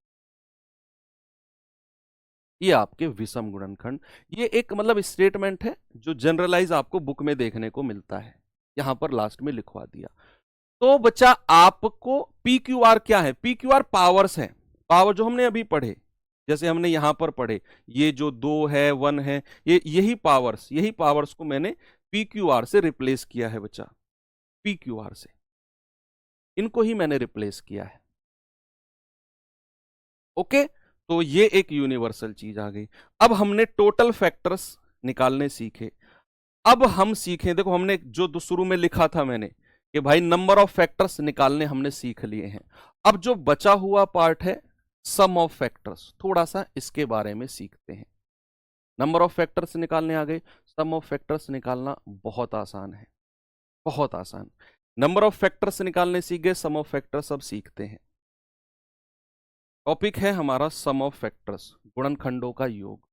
ये आपके विषम गुणनखंड। ये एक मतलब स्टेटमेंट है जो जनरलाइज आपको बुक में देखने को मिलता है, यहां पर लास्ट में लिखवा दिया। तो बच्चा आपको पी क्यू आर क्या है, पी क्यू आर पावर्स है, पावर जो हमने अभी पढ़े, जैसे हमने यहां पर पढ़े, ये जो दो है वन है, ये यही पावर्स को मैंने पी क्यू आर से रिप्लेस किया है बच्चा, पी क्यू आर से इनको ही मैंने रिप्लेस किया है। ओके, तो ये एक यूनिवर्सल चीज आ गई। अब हमने टोटल फैक्टर्स निकालने सीखे। अब हम सीखें, देखो हमने जो शुरू में लिखा था मैंने कि भाई नंबर ऑफ फैक्टर्स निकालने हमने सीख लिए हैं। अब जो बचा हुआ पार्ट है सम ऑफ फैक्टर्स, थोड़ा सा इसके बारे में सीखते हैं। नंबर ऑफ फैक्टर्स निकालने आ गए, सम ऑफ फैक्टर्स निकालना बहुत आसान है, बहुत आसान। नंबर ऑफ फैक्टर्स निकालने सीख गए, सम ऑफ फैक्टर्स अब सीखते हैं। टॉपिक है हमारा सम ऑफ फैक्टर्स, गुणनखंडों का योग।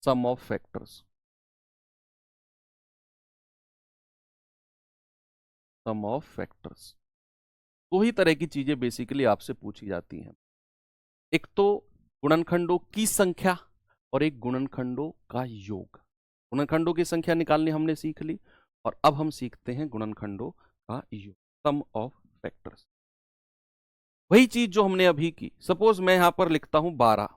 Sum of factors, sum of factors, दो ही तरह की चीजें बेसिकली आपसे पूछी जाती हैं, एक तो गुणनखंडों की संख्या और एक गुणनखंडों का योग। गुणनखंडों की संख्या निकालनी हमने सीख ली, और अब हम सीखते हैं गुणनखंडों का योग, सम ऑफ फैक्टर्स। वही चीज जो हमने अभी की, सपोज मैं यहां पर लिखता हूं 12,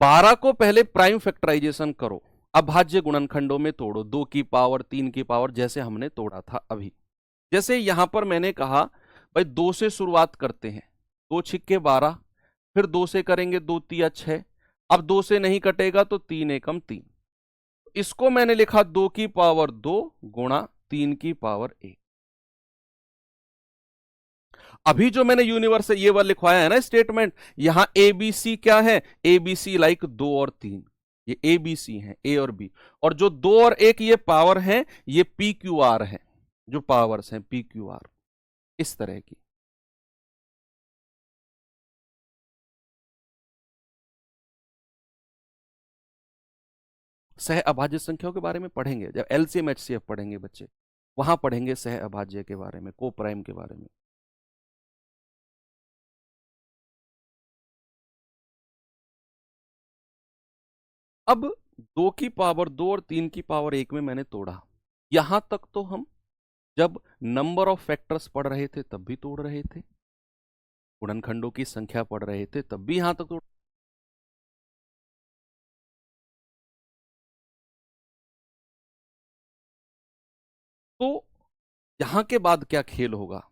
12 को पहले प्राइम फैक्टराइजेशन करो, अभाज्य गुणनखंडों में तोड़ो, 2 की पावर 3 की पावर, जैसे हमने तोड़ा था अभी। जैसे यहां पर मैंने कहा भाई 2 से शुरुआत करते हैं, 2 छिक्के 12, फिर 2 से करेंगे 2 तिया 6, अब 2 से नहीं कटेगा तो 3 एकम 3, इसको मैंने लिखा 2 की पावर 2 गुणा 3 की पावर 1। अभी जो मैंने यूनिवर्स से ये वाला लिखवाया है ना स्टेटमेंट, यहां ए बी सी क्या है, ए बी सी लाइक 2 और 3, ये ए बी सी है, ए और बी, और जो 2 और 1 ये पावर है, ये पी क्यू आर है, जो पावर्स हैं पी क्यू आर, इस तरह की। सह अभाज्य संख्याओं के बारे में पढ़ेंगे जब एलसीएम एचसीएफ पढ़ेंगे बच्चे, वहां पढ़ेंगे सह अभाज्य के बारे में, को प्राइम के बारे में। अब 2 की पावर 2 और 3 की पावर 1 में मैंने तोड़ा, यहां तक तो हम जब नंबर ऑफ फैक्टर्स पढ़ रहे थे तब भी तोड़ रहे थे, गुणनखंडों की संख्या पढ़ रहे थे तब भी यहां तक तोड़। तो यहां के बाद क्या खेल होगा,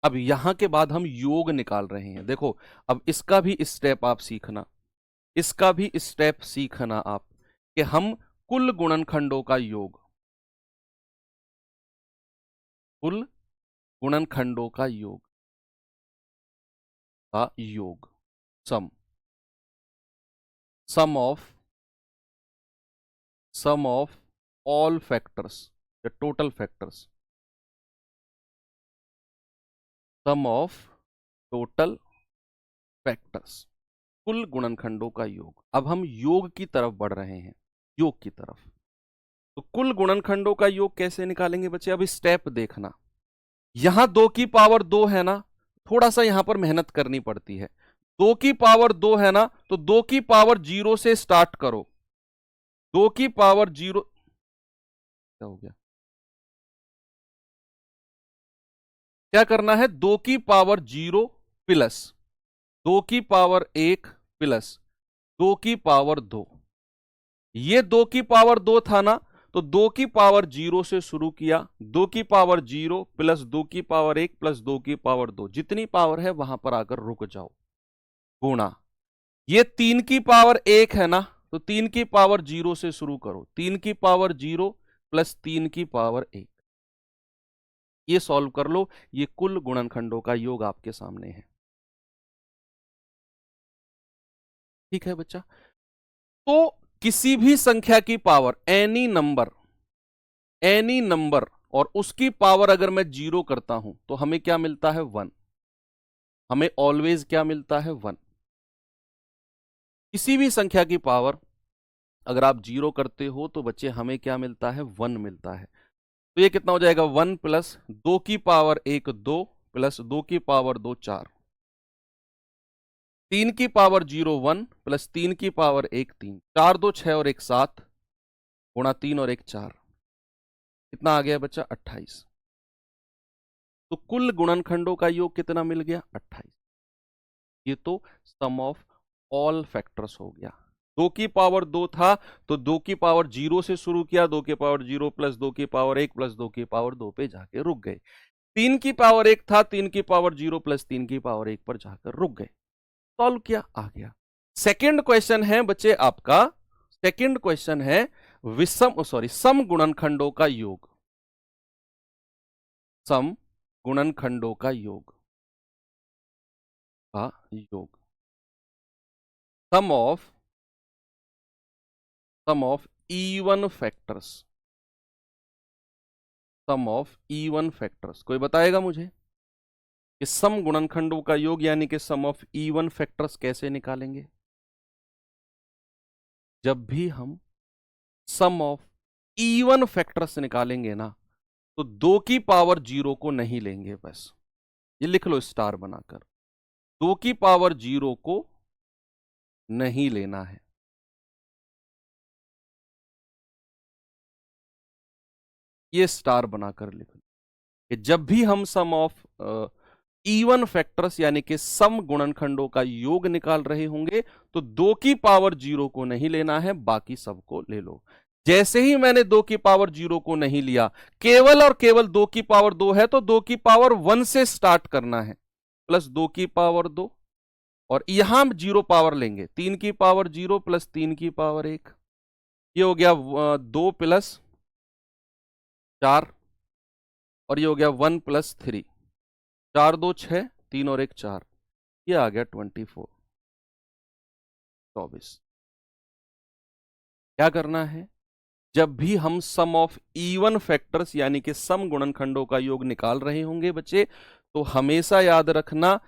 अब यहां के बाद हम योग निकाल रहे हैं। देखो अब इसका भी स्टेप आप सीखना, इसका भी स्टेप सीखना आप, कि हम कुल गुणनखंडों का योग, कुल गुणनखंडों का योग का योग, sum, sum of all factors या total factors, sum of total factors, कुल गुणनखंडों का योग। अब हम योग की तरफ बढ़ रहे हैं, योग की तरफ। तो कुल गुणनखंडों का योग कैसे निकालेंगे बच्चे? अब स्टेप देखना। यहां 2 की पावर 2 है ना, थोड़ा सा यहां पर मेहनत करनी पड़ती है। 2 की पावर 2 है ना, तो 2 की पावर 0 से स्टार्ट करो। 2 की पावर 0, क्या हो गया? क्या करना है? 2 की पावर 0 प्लस 2 की पावर 1 प्लस 2 की पावर 2। ये 2 की पावर 2 था ना, तो 2 की पावर 0 से शुरू किया। 2 की पावर 0 प्लस 2 की पावर 1 प्लस 2 की पावर 2, जितनी पावर है वहां पर आकर रुक जाओ, गुणा। ये 3 की पावर 1 है ना, तो 3 की पावर 0 से शुरू करो। 3 की पावर 0 प्लस 3 की पावर 1, ये सॉल्व कर लो। ये कुल गुणनखंडों का योग आपके सामने है। ठीक है बच्चा? तो किसी भी संख्या की पावर, एनी नंबर, और उसकी पावर अगर मैं 0 करता हूं तो हमें क्या मिलता है? 1। हमें ऑलवेज क्या मिलता है? 1। किसी भी संख्या की पावर अगर आप 0 करते हो तो बच्चे हमें क्या मिलता है? 1 मिलता है। तो ये कितना हो जाएगा? 1 प्लस 2 की पावर 1 2 प्लस 2 की पावर 2 4, 3 की पावर 0 1 प्लस 3 की पावर 1 3, 4 2 6 और 1 7, गुणा 3 और 1 4, कितना आ गया बच्चा? 28। तो कुल गुणनखंडों का योग कितना मिल गया? 28। ये तो सम ऑफ ऑल फैक्टर्स हो गया। 2 की पावर 2 था, तो 2 की पावर 0 से शुरू किया। 2 की पावर 0 प्लस 2 की पावर 1 प्लस 2 की पावर 2 पे जाके रुक गए। 3 की पावर 1 था, 3 की पावर 0 प्लस 3 की पावर 1 पर जाकर रुक गए। सॉल्व किया, आ गया। सेकंड क्वेश्चन है बच्चे आपका, सेकंड क्वेश्चन है सम गुणनखंडों का योग, सम गुणनखंडों का योग, का योग, sum of even factors, sum of even factors. कोई बताएगा मुझे कि सम गुणनखंडों का योग यानी कि सम ऑफ इवन फैक्टर्स कैसे निकालेंगे? जब भी हम सम ऑफ इवन फैक्टर्स निकालेंगे ना, तो 2 की पावर 0 को नहीं लेंगे। बस ये लिख लो स्टार बनाकर, 2 की पावर 0 को नहीं लेना है। ये स्टार बनाकर लिख लो कि जब भी हम सम ऑफ इवन फैक्टर्स यानी कि सम गुणनखंडों का योग निकाल रहे होंगे, तो 2 की पावर 0 को नहीं लेना है, बाकी सबको ले लो। जैसे ही मैंने 2 की पावर 0 को नहीं लिया, केवल और केवल 2 की पावर 2 है, तो 2 की पावर 1 से स्टार्ट करना है, प्लस 2 की पावर 2, और यहां 0 पावर लेंगे। 3 की पावर 0 प्लस 3 की पावर 1, ये हो गया 2 प्लस 4, और ये हो गया 1 प्लस 3, 4 2 6, 3 और 1 4, ये आ गया 24, 24। क्या करना है? जब भी हम सम ऑफ इवन फैक्टर्स यानी कि सम गुणनखंडों का योग निकाल रहे होंगे बच्चे, तो हमेशा याद रखना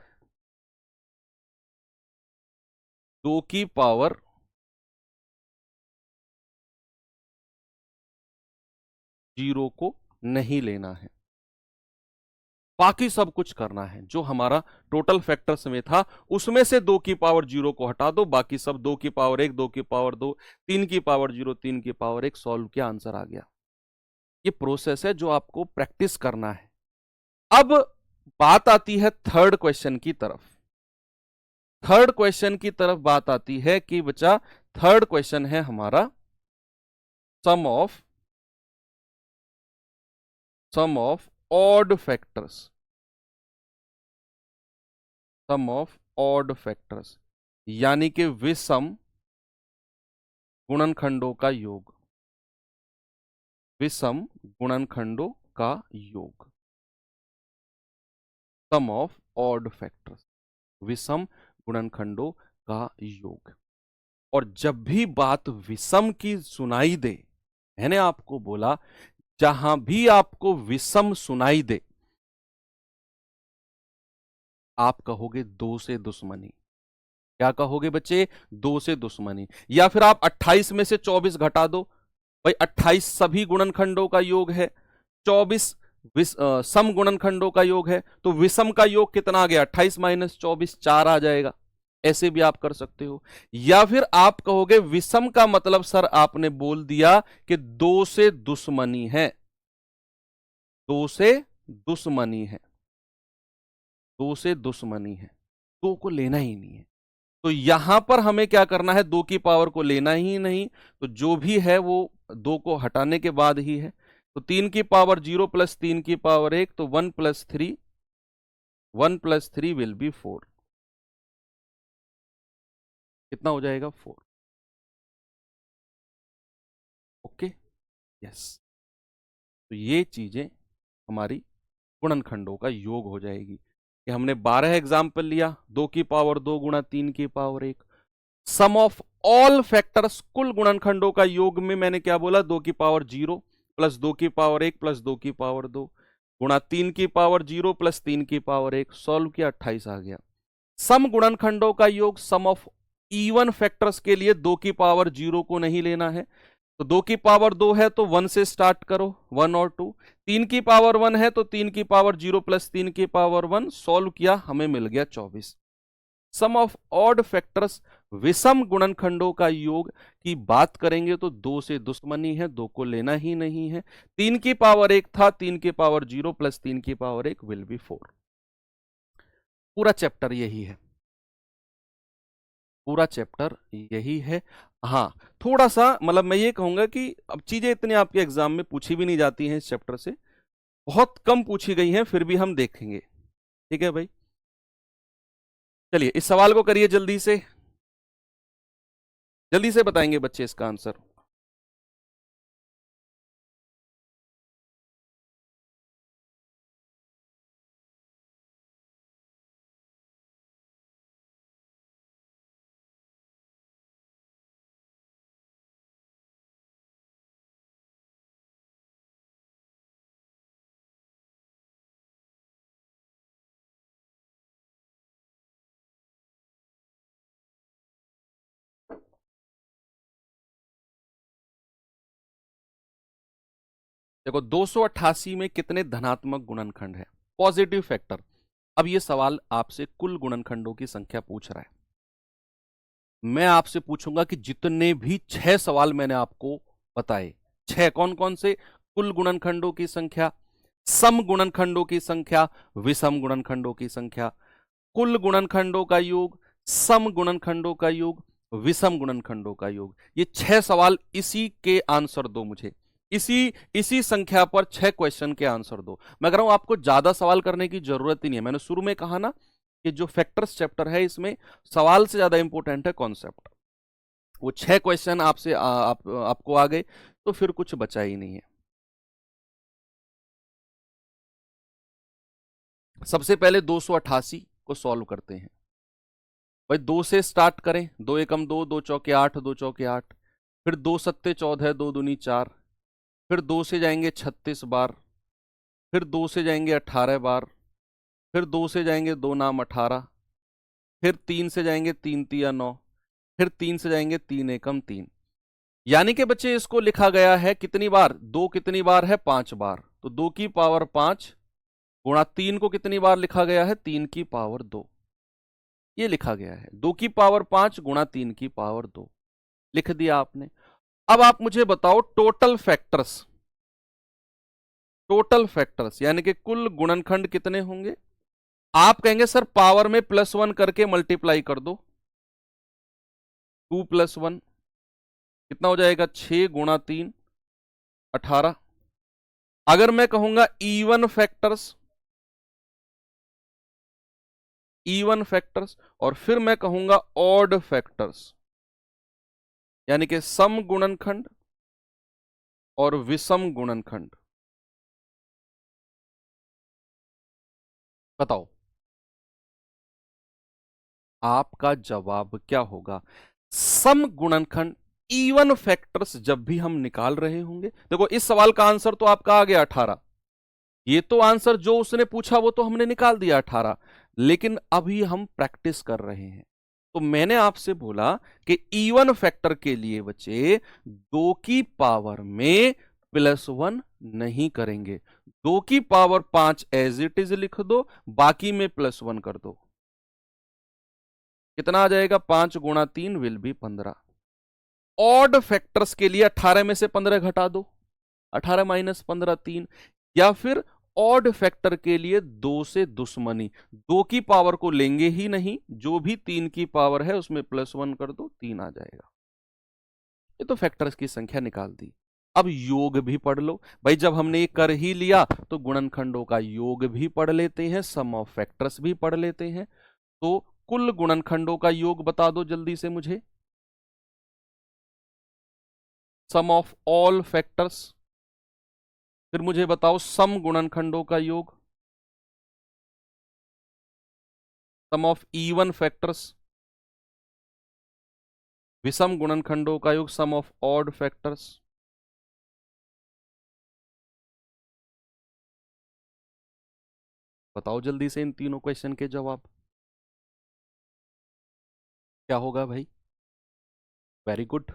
2 की पावर 0 को नहीं लेना है, बाकी सब कुछ करना है। जो हमारा टोटल फैक्टर्स में था उसमें से 2 की पावर 0 को हटा दो, बाकी सब 2 की पावर 1 2 की पावर 2 3 की पावर 0 3 की पावर 1, सॉल्व किया, आंसर आ गया। ये प्रोसेस है जो आपको प्रैक्टिस करना है। अब बात आती है थर्ड क्वेश्चन की तरफ। थर्ड क्वेश्चन की तरफ बात आती है कि बच्चा थर्ड क्वेश्चन है हमारा sum of odd factors, sum of odd factors यानी कि विषम गुणनखंडों का योग, विषम गुणनखंडों का योग, सम ऑफ ऑड फैक्टर्स। विषम गुणनखंडों का योग। और जब भी बात विषम की सुनाई दे, मैंने आपको बोला जहां भी आपको विषम सुनाई दे आप कहोगे दो से दुश्मनी। क्या कहोगे बच्चे? दो से दुश्मनी। या फिर आप 28 में से 24 घटा दो, भाई 28 सभी गुणनखंडों का योग है, 24 सम गुणनखंडों का योग है, तो विषम का योग कितना आ गया? 28 माइनस 24 4 आ जाएगा। ऐसे भी आप कर सकते हो। या फिर आप कहोगे विषम का मतलब सर आपने बोल दिया कि दो से दुश्मनी है, दो से दुश्मनी है, दो से दुश्मनी है, दो को लेना ही नहीं है। तो यहां पर हमें क्या करना है? दो की पावर को लेना ही नहीं, तो जो भी है वो दो को हटाने के बाद ही है। तो 3 की पावर 0 प्लस 3 की पावर 1, तो 1 प्लस 3, 1 प्लस 3 विल बी 4। कितना हो जाएगा? 4। Okay, yes. तो ये चीजें हमारी गुणनखंडों का योग हो जाएगी। कि हमने 12 एग्जाम्पल लिया, 2 की पावर 2 गुणा 3 की power 1। Sum of all factors, कुल गुणनखंडों का योग में मैंने क्या बोला? 2 की पावर 0 प्लस 2 की पावर 1 प्लस 2 की पावर 2 गुणा 3 की पावर 0 प्लस 3 की पावर 1। सॉल्व किया, 28 आ गया। सम गुणनखंडों का योग, सम ऑफ इवन फैक्टर्स के लिए 2 की पावर 0 को नहीं लेना है, तो 2 की पावर 2 है तो 1 से स्टार्ट करो, 1 और 2। 3 की पावर 1 है तो 3 की पावर 0 प्लस 3 की पावर 1। सॉल्व किया, हमें मिल गया 24। सम ऑफ ऑड फैक्टर्स, विषम गुणनखंडों का योग की बात करेंगे तो दो से दुश्मनी है, दो को लेना ही नहीं है। 3 की पावर 1 था, 3 की पावर 0 प्लस 3 की पावर 1 विल बी 4। पूरा चैप्टर यही है, पूरा चैप्टर यही है। हाँ, थोड़ा सा मतलब मैं ये कहूंगा कि अब चीजें इतनी आपके एग्जाम में पूछी भी नहीं जाती हैं इस चैप्टर से, बहुत कम पूछी गई हैं, फिर भी हम देखेंगे। ठीक है भाई, चलिए इस सवाल को करिए जल्दी से, जल्दी से बताएंगे बच्चे इसका आंसर। देखो 288 में कितने धनात्मक गुणनखंड है? Positive factor. अब ये सवाल आपसे कुल गुणनखंडों की संख्या पूछ रहा है। मैं आपसे पूछूंगा कि जितने भी 6 सवाल मैंने आपको बताए, 6 कौन कौन से? कुल गुणनखंडों की संख्या, सम गुणनखंडों की संख्या, विषम गुणनखंडों की संख्या, कुल गुणनखंडों का योग, सम गुणनखंडों का योग, विषम गुणनखंडों का योग। ये 6 सवाल, इसी के आंसर दो मुझे, इसी इसी संख्या पर 6 क्वेश्चन के आंसर दो। मैं कह रहा हूं आपको ज्यादा सवाल करने की जरूरत ही नहीं है। मैंने शुरू में कहा ना कि जो फैक्टर्स चैप्टर है इसमें सवाल से ज्यादा इंपॉर्टेंट है कॉन्सेप्ट। वो 6 क्वेश्चन आपसे आपको आ गए तो फिर कुछ बचा ही नहीं है। सबसे पहले 288 को सॉल्व करते हैं। भाई 2 से स्टार्ट करें, 2 एकम 2, 2 चौके 8, 2 चौके 8, फिर 2 सत्ते 14, 2 दूनी 4, फिर 2 से जाएंगे 36 बार, फिर 2 से जाएंगे 18 बार, फिर 2 से जाएंगे 2 नाम 18, फिर 3 से जाएंगे 3 तिया 9, फिर 3 से जाएंगे 3 एकम 3। यानी कि बच्चे इसको लिखा गया है कितनी बार? 2 कितनी बार है? 5 बार। तो 2 की पावर 5 गुणा 3 को कितनी बार लिखा गया है? 3 की पावर 2। ये लिखा गया है 2 की पावर 5 गुणा 3 की पावर 2, लिख दिया आपने। अब आप मुझे बताओ टोटल फैक्टर्स, टोटल फैक्टर्स यानी कि कुल गुणनखंड कितने होंगे? आप कहेंगे सर पावर में +1 करके मल्टीप्लाई कर दो, 2 + 1 कितना हो जाएगा? 6 गुणा 3 18। अगर मैं कहूंगा इवन फैक्टर्स, इवन फैक्टर्स, और फिर मैं कहूंगा ऑड फैक्टर्स यानी कि सम गुणनखंड और विषम गुणनखंड, बताओ आपका जवाब क्या होगा? सम गुणनखंड इवन फैक्टर्स जब भी हम निकाल रहे होंगे, देखो इस सवाल का आंसर तो आपका आ गया 18, ये तो आंसर जो उसने पूछा वो तो हमने निकाल दिया 18, लेकिन अभी हम प्रैक्टिस कर रहे हैं। तो मैंने आपसे बोला कि इवन फैक्टर के लिए बच्चे 2 की पावर में +1 नहीं करेंगे, 2 की पावर 5 एज इट इज लिख दो, बाकी में +1 कर दो। कितना आ जाएगा? 5 × 3 विल बी 15। ऑड फैक्टर्स के लिए 18 में से 15 घटा दो, 18 - 15 3। या फिर ऑड फैक्टर के लिए 2 से दुश्मनी, 2 की पावर को लेंगे ही नहीं, जो भी 3 की पावर है उसमें +1 कर दो, 3 आ जाएगा। ये तो फैक्टर्स की संख्या निकाल दी। अब योग भी पढ़ लो भाई, जब हमने ये कर ही लिया तो गुणनखंडों का योग भी पढ़ लेते हैं, सम ऑफ फैक्टर्स भी पढ़ लेते हैं। तो कुल गुणनखंडों का योग बता दो जल्दी से मुझे, सम ऑफ ऑल फैक्टर्स। फिर मुझे बताओ सम गुणनखंडों का योग, सम ऑफ इवन फैक्टर्स। विषम गुणनखंडों का योग, सम ऑफ ऑड फैक्टर्स। बताओ जल्दी से इन तीनों क्वेश्चन के जवाब क्या होगा भाई? Very good.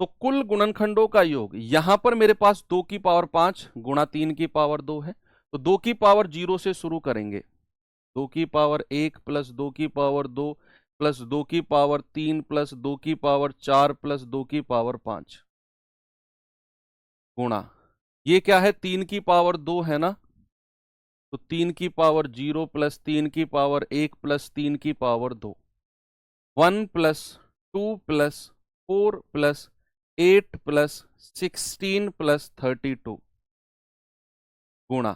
तो कुल गुणनखंडों का योग, यहां पर मेरे पास 2 की पावर 5 गुणा 3 की पावर 2 है, तो 2 की पावर 0 से शुरू करेंगे। 2 की पावर 1 प्लस 2 की पावर 2 प्लस 2 की पावर 3 प्लस 2 की पावर 4 प्लस 2 की पावर 5 गुणा, ये क्या है? 3 की पावर 2 है ना, तो 3 की पावर 0 प्लस 3 की पावर 1 प्लस 3 की power 2, 1 plus 2 plus 4 plus 8 plus 16 plus 32 गुणा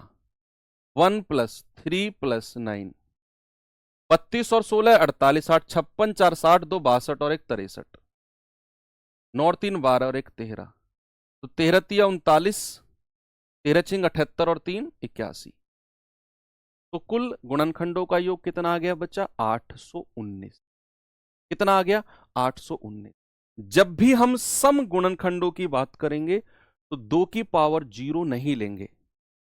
1 प्लस 3 प्लस 9, 32 और 16 48, 60 56 4 60 2 62 और 1 63, 9 और 3 12 और 1 13, तो 13 तिया 39, 13 छिंग 78 और 3 81। तो कुल गुणनखंडों का योग कितना आ गया बच्चा? 819। कितना आ गया? 819। जब भी हम सम गुणनखंडों की बात करेंगे तो 2 की पावर 0 नहीं लेंगे,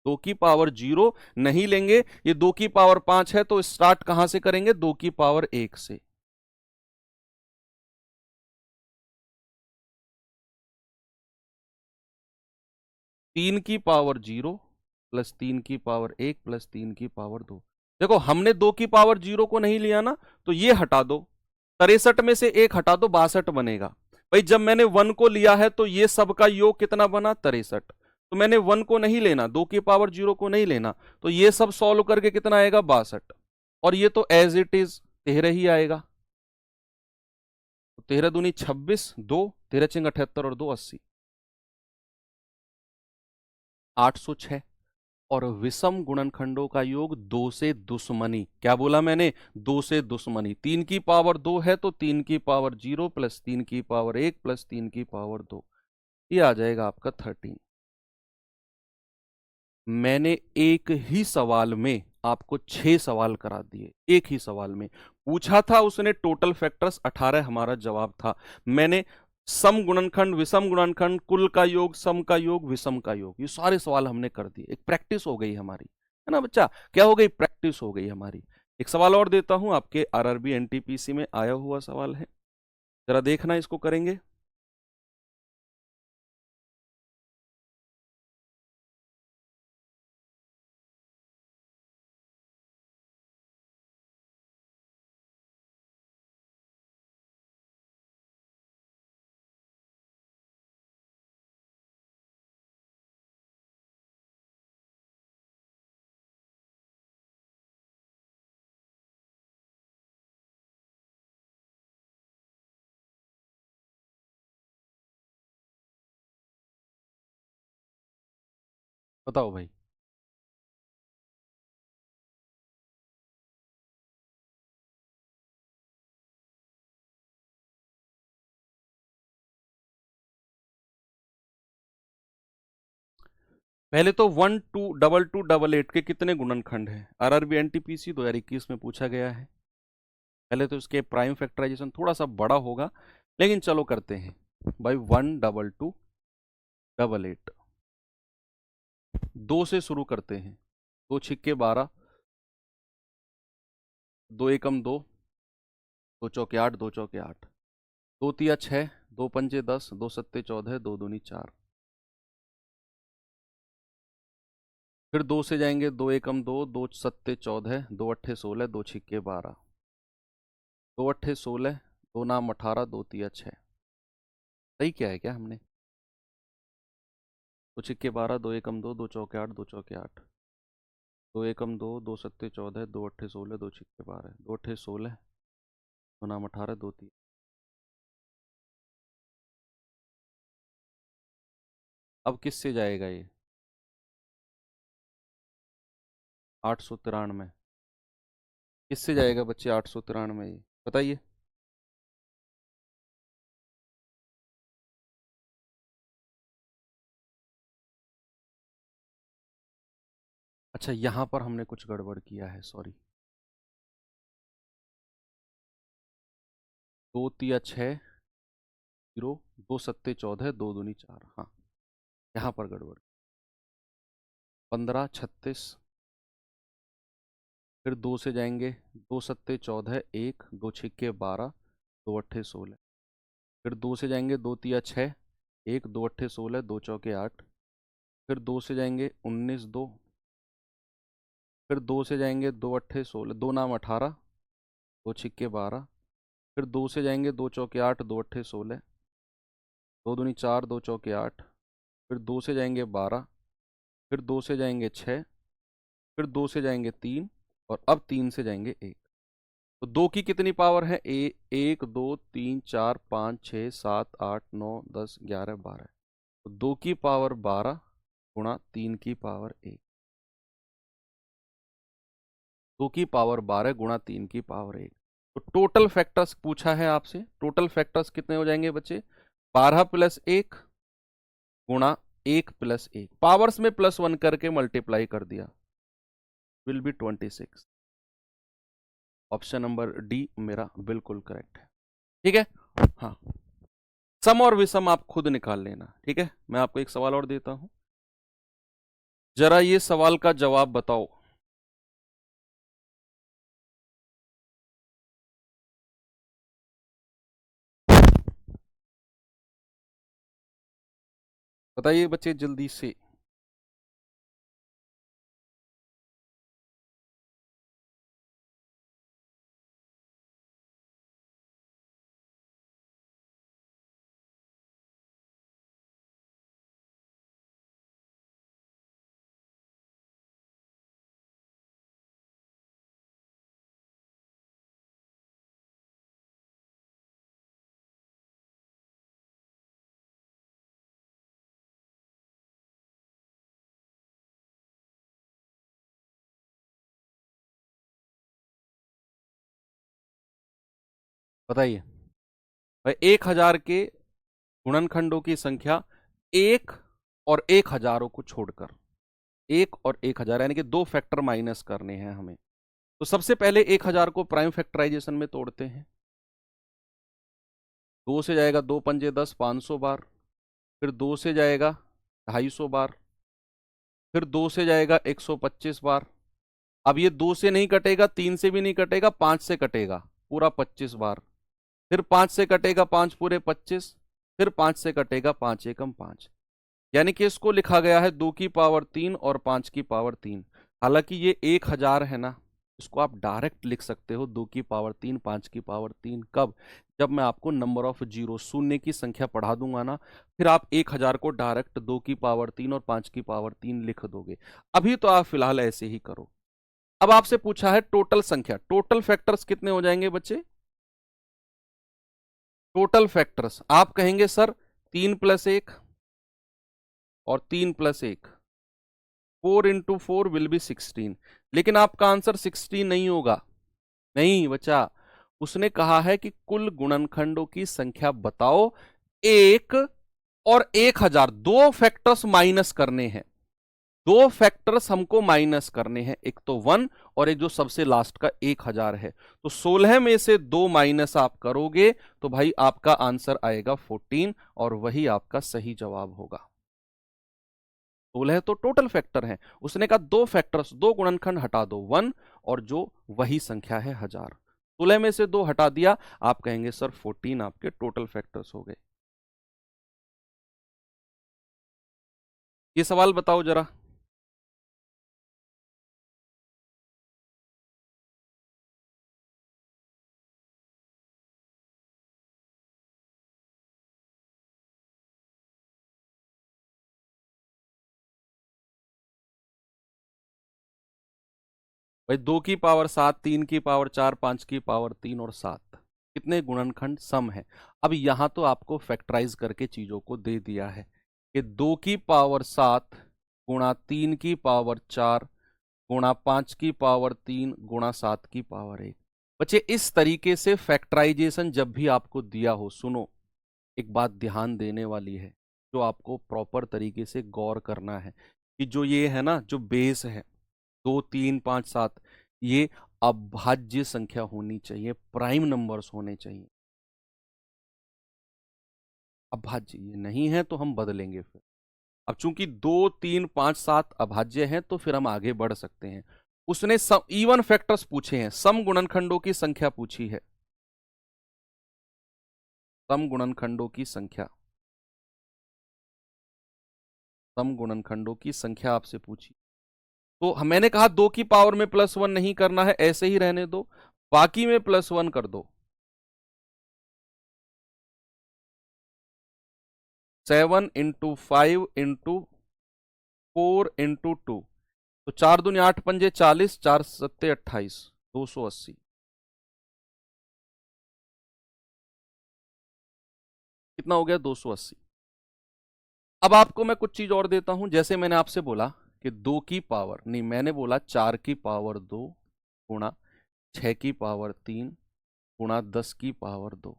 2 की पावर 0 नहीं लेंगे। ये 2 की पावर 5 है, तो स्टार्ट कहां से करेंगे? 2 की पावर 1 से। तीन की पावर 0 प्लस 3 की पावर 1 प्लस 3 की पावर 2। देखो हमने 2 की पावर 0 को नहीं लिया ना, तो ये हटा दो, 63 में से 1 हटा दो, 62 बनेगा। भाई जब मैंने 1 को लिया है तो ये सबका योग कितना बना? 63। तो मैंने 1 को नहीं लेना, 2 की पावर 0 को नहीं लेना, तो ये सब सॉल्व करके कितना आएगा? 62। और ये तो एज इट इज 13 ही आएगा। तो 13 दूनी 26, 2 13 छिंग 78 और 2 80, 806। और विषम गुणनखंडों का योग 2 से दुश्मनी, क्या बोला मैंने? 2 से दुश्मनी, 3 की पावर 2 है तो 3 की पावर 0 प्लस 3 की पावर 1 प्लस 3 की पावर 2, ये आ जाएगा आपका 13। मैंने एक ही सवाल में आपको 6 सवाल करा दिए, एक ही सवाल में पूछा था उसने टोटल फैक्टर्स 18, हमारा जवाब था। मैंने सम गुणनखंड, विषम गुणनखंड, कुल का योग, सम का योग, विषम का योग, ये सारे सवाल हमने कर दिए। एक प्रैक्टिस हो गई हमारी, है ना बच्चा? क्या हो गई? प्रैक्टिस हो गई हमारी। एक सवाल और देता हूं, आपके आरआरबी एनटीपीसी में आया हुआ सवाल है, जरा देखना, इसको करेंगे। बताओ भाई। पहले तो 122288 के कितने गुणनखंड है? आरआरबी एनटीपीसी 2021 में पूछा गया है। पहले तो इसके प्राइम फैक्टराइजेशन थोड़ा सा बड़ा होगा, लेकिन चलो करते हैं भाई। 12288, 2 से शुरू करते हैं। 2 छिक्के 12, 2 एकम 2, 2 चौके 8, 2 चौके 8, 2 तिया 6, 2 पंजे 10, 2 सत्ते 14, 2 दूनी 4। फिर 2 से जाएंगे, 2 एकम 2, 2 सत्ते 14, 2 अट्ठे 16, 2 छिक्के 12, 2 अट्ठे 16, 2 नाम 18, 2 तिया 6। सही क्या है क्या हमने? 2 छिक्के 12, 2 एकम 2, 2 चौके 8, 2 चौके 8, 2 एकम 2, 2 सत्ते 14, 2 अट्ठे 16, 2 छिक्के 12, 2 अट्ठे 16, 2 नाम 18, 2 तिया। अब किससे जाएगा ये? 893। किससे जाएगा बच्चे 893 ये बताइए? अच्छा, यहां पर हमने कुछ गड़बड़ किया है, सॉरी। 2 तिया 6, 0, 2 सत्ते 14, 2 दूनी 4। हाँ, यहाँ पर गड़बड़। 15 36, फिर 2 से जाएंगे, 2 सत्ते 14, 1, 2 छिक्के 12, 2 अट्ठे 16। फिर 2 से जाएंगे, 2 तिया 6, 1, 2 अट्ठे 16, 2 चौके 8। फिर 2 से जाएंगे 19 2, फिर 2 से जाएंगे 2 अट्ठे 16, 2 नाम 18, 2 छिक्के 12। फिर 2 से जाएंगे, 2 चौके 8, 2 अट्ठे 16, 2 दूनी 4, 2 चौके 8। फिर 2 से जाएंगे 12, फिर 2 से जाएंगे 6, फिर 2 से जाएंगे 3, और अब 3 से जाएंगे 1। तो 2 की कितनी पावर है? 1 2 3 4 5 6 7 8 9 10 11 12। तो 2 की पावर 12 गुणा 3 की पावर 1। 2 की पावर 12 गुणा 3 की पावर 1। तो टोटल फैक्टर्स पूछा है आपसे। टोटल फैक्टर्स कितने हो जाएंगे बच्चे? 12 प्लस 1 गुणा 1 प्लस 1। पावर्स में +1 करके मल्टीप्लाई कर दिया, will be 26। Option number D मेरा बिल्कुल करेक्ट है। ठीक है। हाँ, सम और विषम आप खुद निकाल लेना। ठीक है, मैं आपको एक सवाल और देता हूं, जरा ये सवाल का जवाब बताओ। बताइए बच्चे जल्दी से। बताइए भाई, 1000 के गुणनखंडों की संख्या 1 और 1000 को छोड़कर, 1 और 1000 यानी कि 2 फैक्टर माइनस करने हैं हमें। तो सबसे पहले 1000 को प्राइम फैक्टराइजेशन में तोड़ते हैं। 2 से जाएगा 2 पंजे 10, 500 बार। फिर 2 से जाएगा 250 बार। फिर 2 से जाएगा 125 बार। अब ये 2 से नहीं कटेगा, 3 से भी नहीं कटेगा, 5 से कटेगा पूरा 25 बार। फिर 5 से कटेगा 5 पूरे 25। फिर 5 से कटेगा 5 एकम 5। यानी कि इसको लिखा गया है 2 की पावर 3 और 5 की पावर 3। हालांकि ये 1000 है ना, इसको आप डायरेक्ट लिख सकते हो 2 की पावर 3, 5 की पावर 3। कब? जब मैं आपको नंबर ऑफ जीरो, शून्य की संख्या पढ़ा दूंगा ना, फिर आप 1000 को डायरेक्ट 2 की पावर 3 और 5 की पावर 3 लिख दोगे। अभी तो आप फिलहाल ऐसे ही करो। अब आपसे पूछा है टोटल संख्या, टोटल फैक्टर्स कितने हो जाएंगे बच्चे? टोटल फैक्टर्स आप कहेंगे सर 3 + 1 और 3 + 1, 4 × 4 विल बी 16। लेकिन आपका आंसर 16 नहीं होगा। नहीं बच्चा, उसने कहा है कि कुल गुणनखंडों की संख्या बताओ। 1 और 1000 2 फैक्टर्स माइनस करने हैं। दो फैक्टर्स हमको माइनस करने हैं, एक तो 1 और एक जो सबसे लास्ट का 1000 है। तो 16 में से 2 माइनस आप करोगे तो भाई आपका आंसर आएगा 14 और वही आपका सही जवाब होगा। 16 तो टोटल फैक्टर है, उसने कहा दो फैक्टर्स, दो गुणनखंड हटा दो 1 और जो वही संख्या है 1000। 16 में से 2 हटा दिया, आप कहेंगे सर 14 आपके टोटल फैक्टर्स हो गए। ये सवाल बताओ जरा। भाई 2 की पावर 7, 3 की पावर 4, 5 की पावर 3 और 7 कितने गुणनखंड सम है। अब यहां तो आपको फैक्टराइज करके चीजों को दे दिया है कि 2 की पावर 7 गुणा 3 की पावर 4 गुणा 5 की पावर 3 गुणा 7 की पावर 1। बच्चे इस तरीके से फैक्टराइजेशन जब भी आपको दिया हो, सुनो एक बात ध्यान देने वाली है जो आपको प्रॉपर तरीके से गौर करना है कि जो ये है ना, जो बेस है 2, 3, 5, 7, ये अभाज्य संख्या होनी चाहिए, प्राइम नंबर्स होने चाहिए। अभाज्य ये नहीं है तो हम बदलेंगे फिर। अब चूंकि 2, 3, 5, 7 अभाज्य हैं तो फिर हम आगे बढ़ सकते हैं। उसने सम इवन फैक्टर्स पूछे हैं, सम गुणनखंडों की संख्या पूछी है, सम गुणनखंडों की संख्या, सम गुणनखंडों की संख्या आपसे पूछी। तो मैंने कहा 2 की पावर में +1 नहीं करना है, ऐसे ही रहने दो, बाकी में +1 कर दो। 7 इंटू 5 इंटू 4 इंटू 2, तो 4 दूनी 8 पंजे 40, 4 सत्ते 28, 280। कितना हो गया? 280। अब आपको मैं कुछ चीज और देता हूं, जैसे मैंने आपसे बोला कि 2 की पावर नहीं, मैंने बोला 4 की पावर 2 गुणा 6 की पावर 3 गुणा 10 की पावर 2।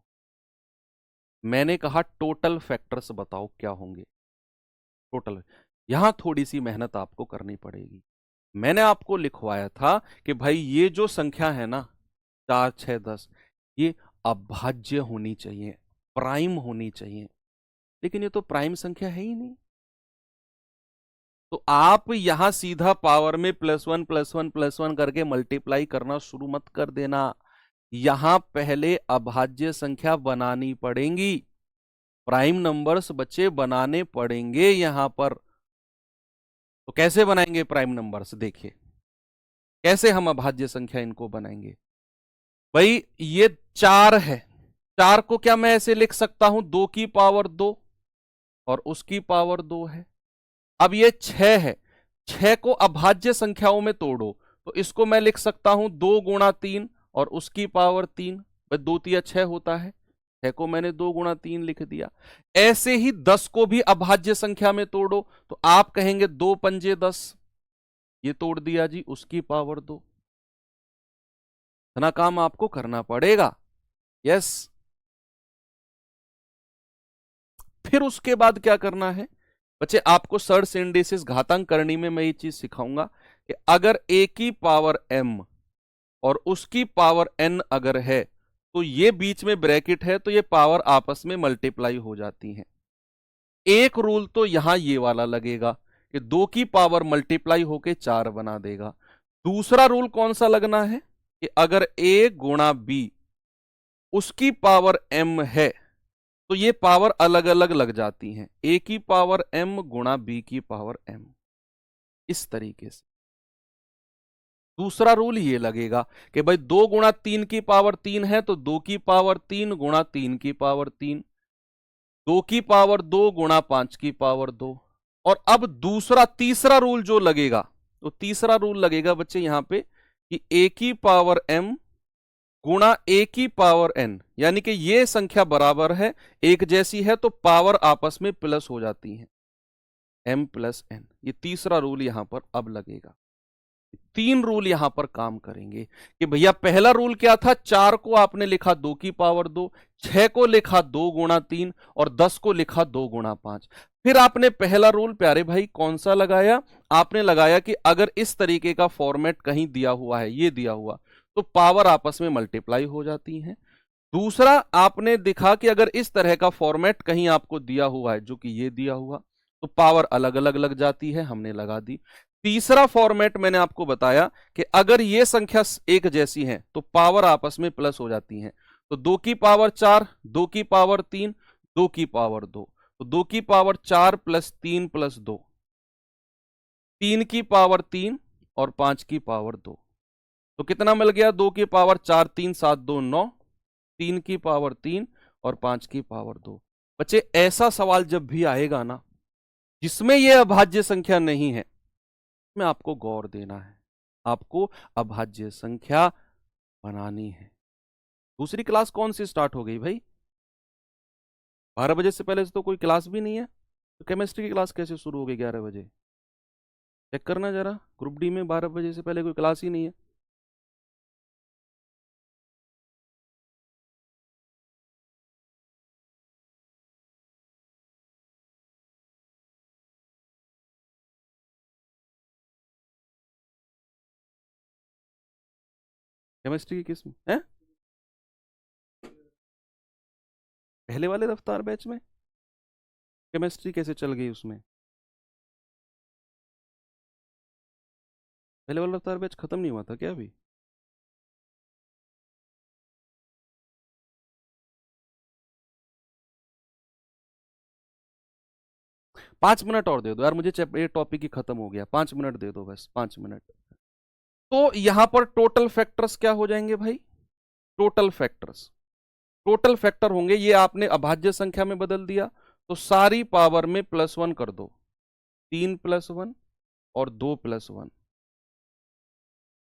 मैंने कहा टोटल फैक्टर्स बताओ क्या होंगे। टोटल, यहां थोड़ी सी मेहनत आपको करनी पड़ेगी। मैंने आपको लिखवाया था कि भाई ये जो संख्या है ना 4, 6, 10, ये अभाज्य होनी चाहिए, प्राइम होनी चाहिए, लेकिन ये तो प्राइम संख्या है ही नहीं। तो आप यहां सीधा पावर में +1 +1 +1 करके मल्टीप्लाई करना शुरू मत कर देना। यहां पहले अभाज्य संख्या बनानी पड़ेंगी, प्राइम नंबर्स बच्चे बनाने पड़ेंगे यहां पर। तो कैसे बनाएंगे प्राइम नंबर्स? देखिए कैसे हम अभाज्य संख्या इनको बनाएंगे। भाई ये 4 है, 4 को क्या मैं ऐसे लिख सकता हूं 2 की पावर 2 और उसकी पावर 2 है। अब ये 6 है, 6 को अभाज्य संख्याओं में तोड़ो तो इसको मैं लिख सकता हूं 2 गुणा 3 और उसकी पावर 3। भाई 2 तिया 6 होता है, 6 को मैंने 2 गुणा 3 लिख दिया। ऐसे ही 10 को भी अभाज्य संख्या में तोड़ो तो आप कहेंगे 2 पंजे 10, ये तोड़ दिया जी, उसकी पावर 2। इतना काम आपको करना पड़ेगा। यस। फिर उसके बाद क्या करना है बच्चे, आपको सर्ड सिंडेसिस घातांक करनी में मैं ये चीज सिखाऊंगा कि अगर a की पावर m और उसकी पावर n अगर है तो ये बीच में ब्रैकेट है तो ये पावर आपस में मल्टीप्लाई हो जाती हैं। एक रूल तो यहां ये वाला लगेगा कि 2 की पावर मल्टीप्लाई होके 4 बना देगा। दूसरा रूल कौन सा लगना है कि अगर a गुणा b उसकी पावर m है तो ये पावर अलग अलग लग जाती हैं, a की पावर m गुणा b की पावर m, इस तरीके से। दूसरा रूल ये लगेगा कि भाई 2 गुणा 3 की पावर 3 है तो 2 की पावर 3 गुणा 3 की पावर 3, 2 की पावर 2 गुणा 5 की पावर 2। और अब तीसरा रूल जो लगेगा, तो तीसरा रूल लगेगा बच्चे यहां पे कि a की पावर m गुणा a की पावर n, यानी कि ये संख्या बराबर है, एक जैसी है तो पावर आपस में प्लस हो जाती है, m प्लस n। ये तीसरा रूल यहां पर अब लगेगा। तीन रूल यहां पर काम करेंगे कि भैया पहला रूल क्या था, 4 को आपने लिखा 2 की पावर 2, 6 को लिखा 2 गुणा 3 और 10 को लिखा 2 गुणा 5। फिर आपने पहला रूल प्यारे भाई कौन सा लगाया, आपने लगाया कि अगर इस तरीके का फॉर्मेट कहीं दिया हुआ है, ये दिया हुआ, तो पावर आपस में मल्टीप्लाई हो जाती है। दूसरा आपने दिखा कि अगर इस तरह का फॉर्मेट कहीं आपको दिया हुआ है, जो कि ये दिया हुआ, तो पावर अलग अलग लग जाती है, हमने लगा दी। तीसरा फॉर्मेट मैंने आपको बताया कि अगर ये संख्या एक जैसी है तो पावर आपस में प्लस हो जाती है। तो 2 की पावर 4, 2 की पावर 3, 2 की पावर 2, तो 2 की पावर 4 प्लस 3 प्लस 2, 3 की पावर 3 और 5 की पावर 2, तो कितना मिल गया, 2 की पावर 4, 3 7 2 9, 3 की पावर 3 और 5 की पावर 2। बच्चे ऐसा सवाल जब भी आएगा ना जिसमें यह अभाज्य संख्या नहीं है, में आपको गौर देना है, आपको अभाज्य संख्या बनानी है। दूसरी क्लास कौन सी स्टार्ट हो गई भाई, 12 बजे से पहले से तो कोई क्लास भी नहीं है, तो केमिस्ट्री की क्लास कैसे शुरू हो गई 11 बजे? चेक करना जरा, ग्रुप डी में 12 बजे से पहले कोई क्लास ही नहीं है। केमिस्ट्री की किस में है, पहले वाले रफ्तार बैच में केमिस्ट्री कैसे चल गई उसमें? पहले वाला रफ्तार बैच खत्म नहीं हुआ था क्या अभी? पांच मिनट और दे दो यार मुझे, ये टॉपिक ही खत्म हो गया, 5 मिनट दे दो बस, 5 मिनट। तो यहां पर टोटल फैक्टर्स क्या हो जाएंगे भाई, टोटल फैक्टर्स, टोटल फैक्टर होंगे, ये आपने अभाज्य संख्या में बदल दिया, तो सारी पावर में +1 कर दो, 3 + 1 और 2 + 1,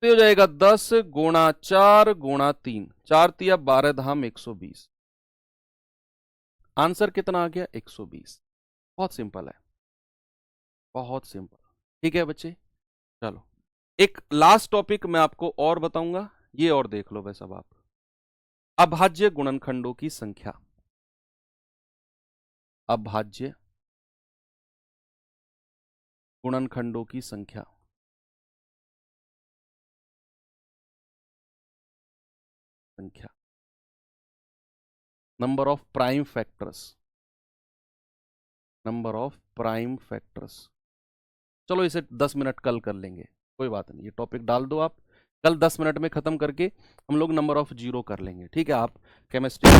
तो हो जाएगा 10 गुणा 4 गुणा 3, 4 तिया 12 धाम 120। आंसर कितना आ गया, 120। बहुत सिंपल है, बहुत सिंपल। ठीक है बच्चे, चलो एक लास्ट टॉपिक मैं आपको और बताऊंगा, ये और देख लो बस अब आप, अभाज्य गुणनखंडों की संख्या, अभाज्य गुणनखंडों की संख्या, number of prime factors, number of prime factors. चलो इसे 10 मिनट कल कर लेंगे, कोई बात नहीं, ये टॉपिक डाल दो आप, कल 10 मिनट में खत्म करके हम लोग नंबर ऑफ जीरो कर लेंगे। ठीक है, आप केमिस्ट्री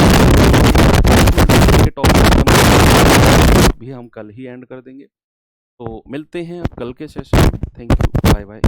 टॉपिक भी हम कल ही एंड कर देंगे। तो मिलते हैं कल के सेशन में, थैंक यू, बाय बाय।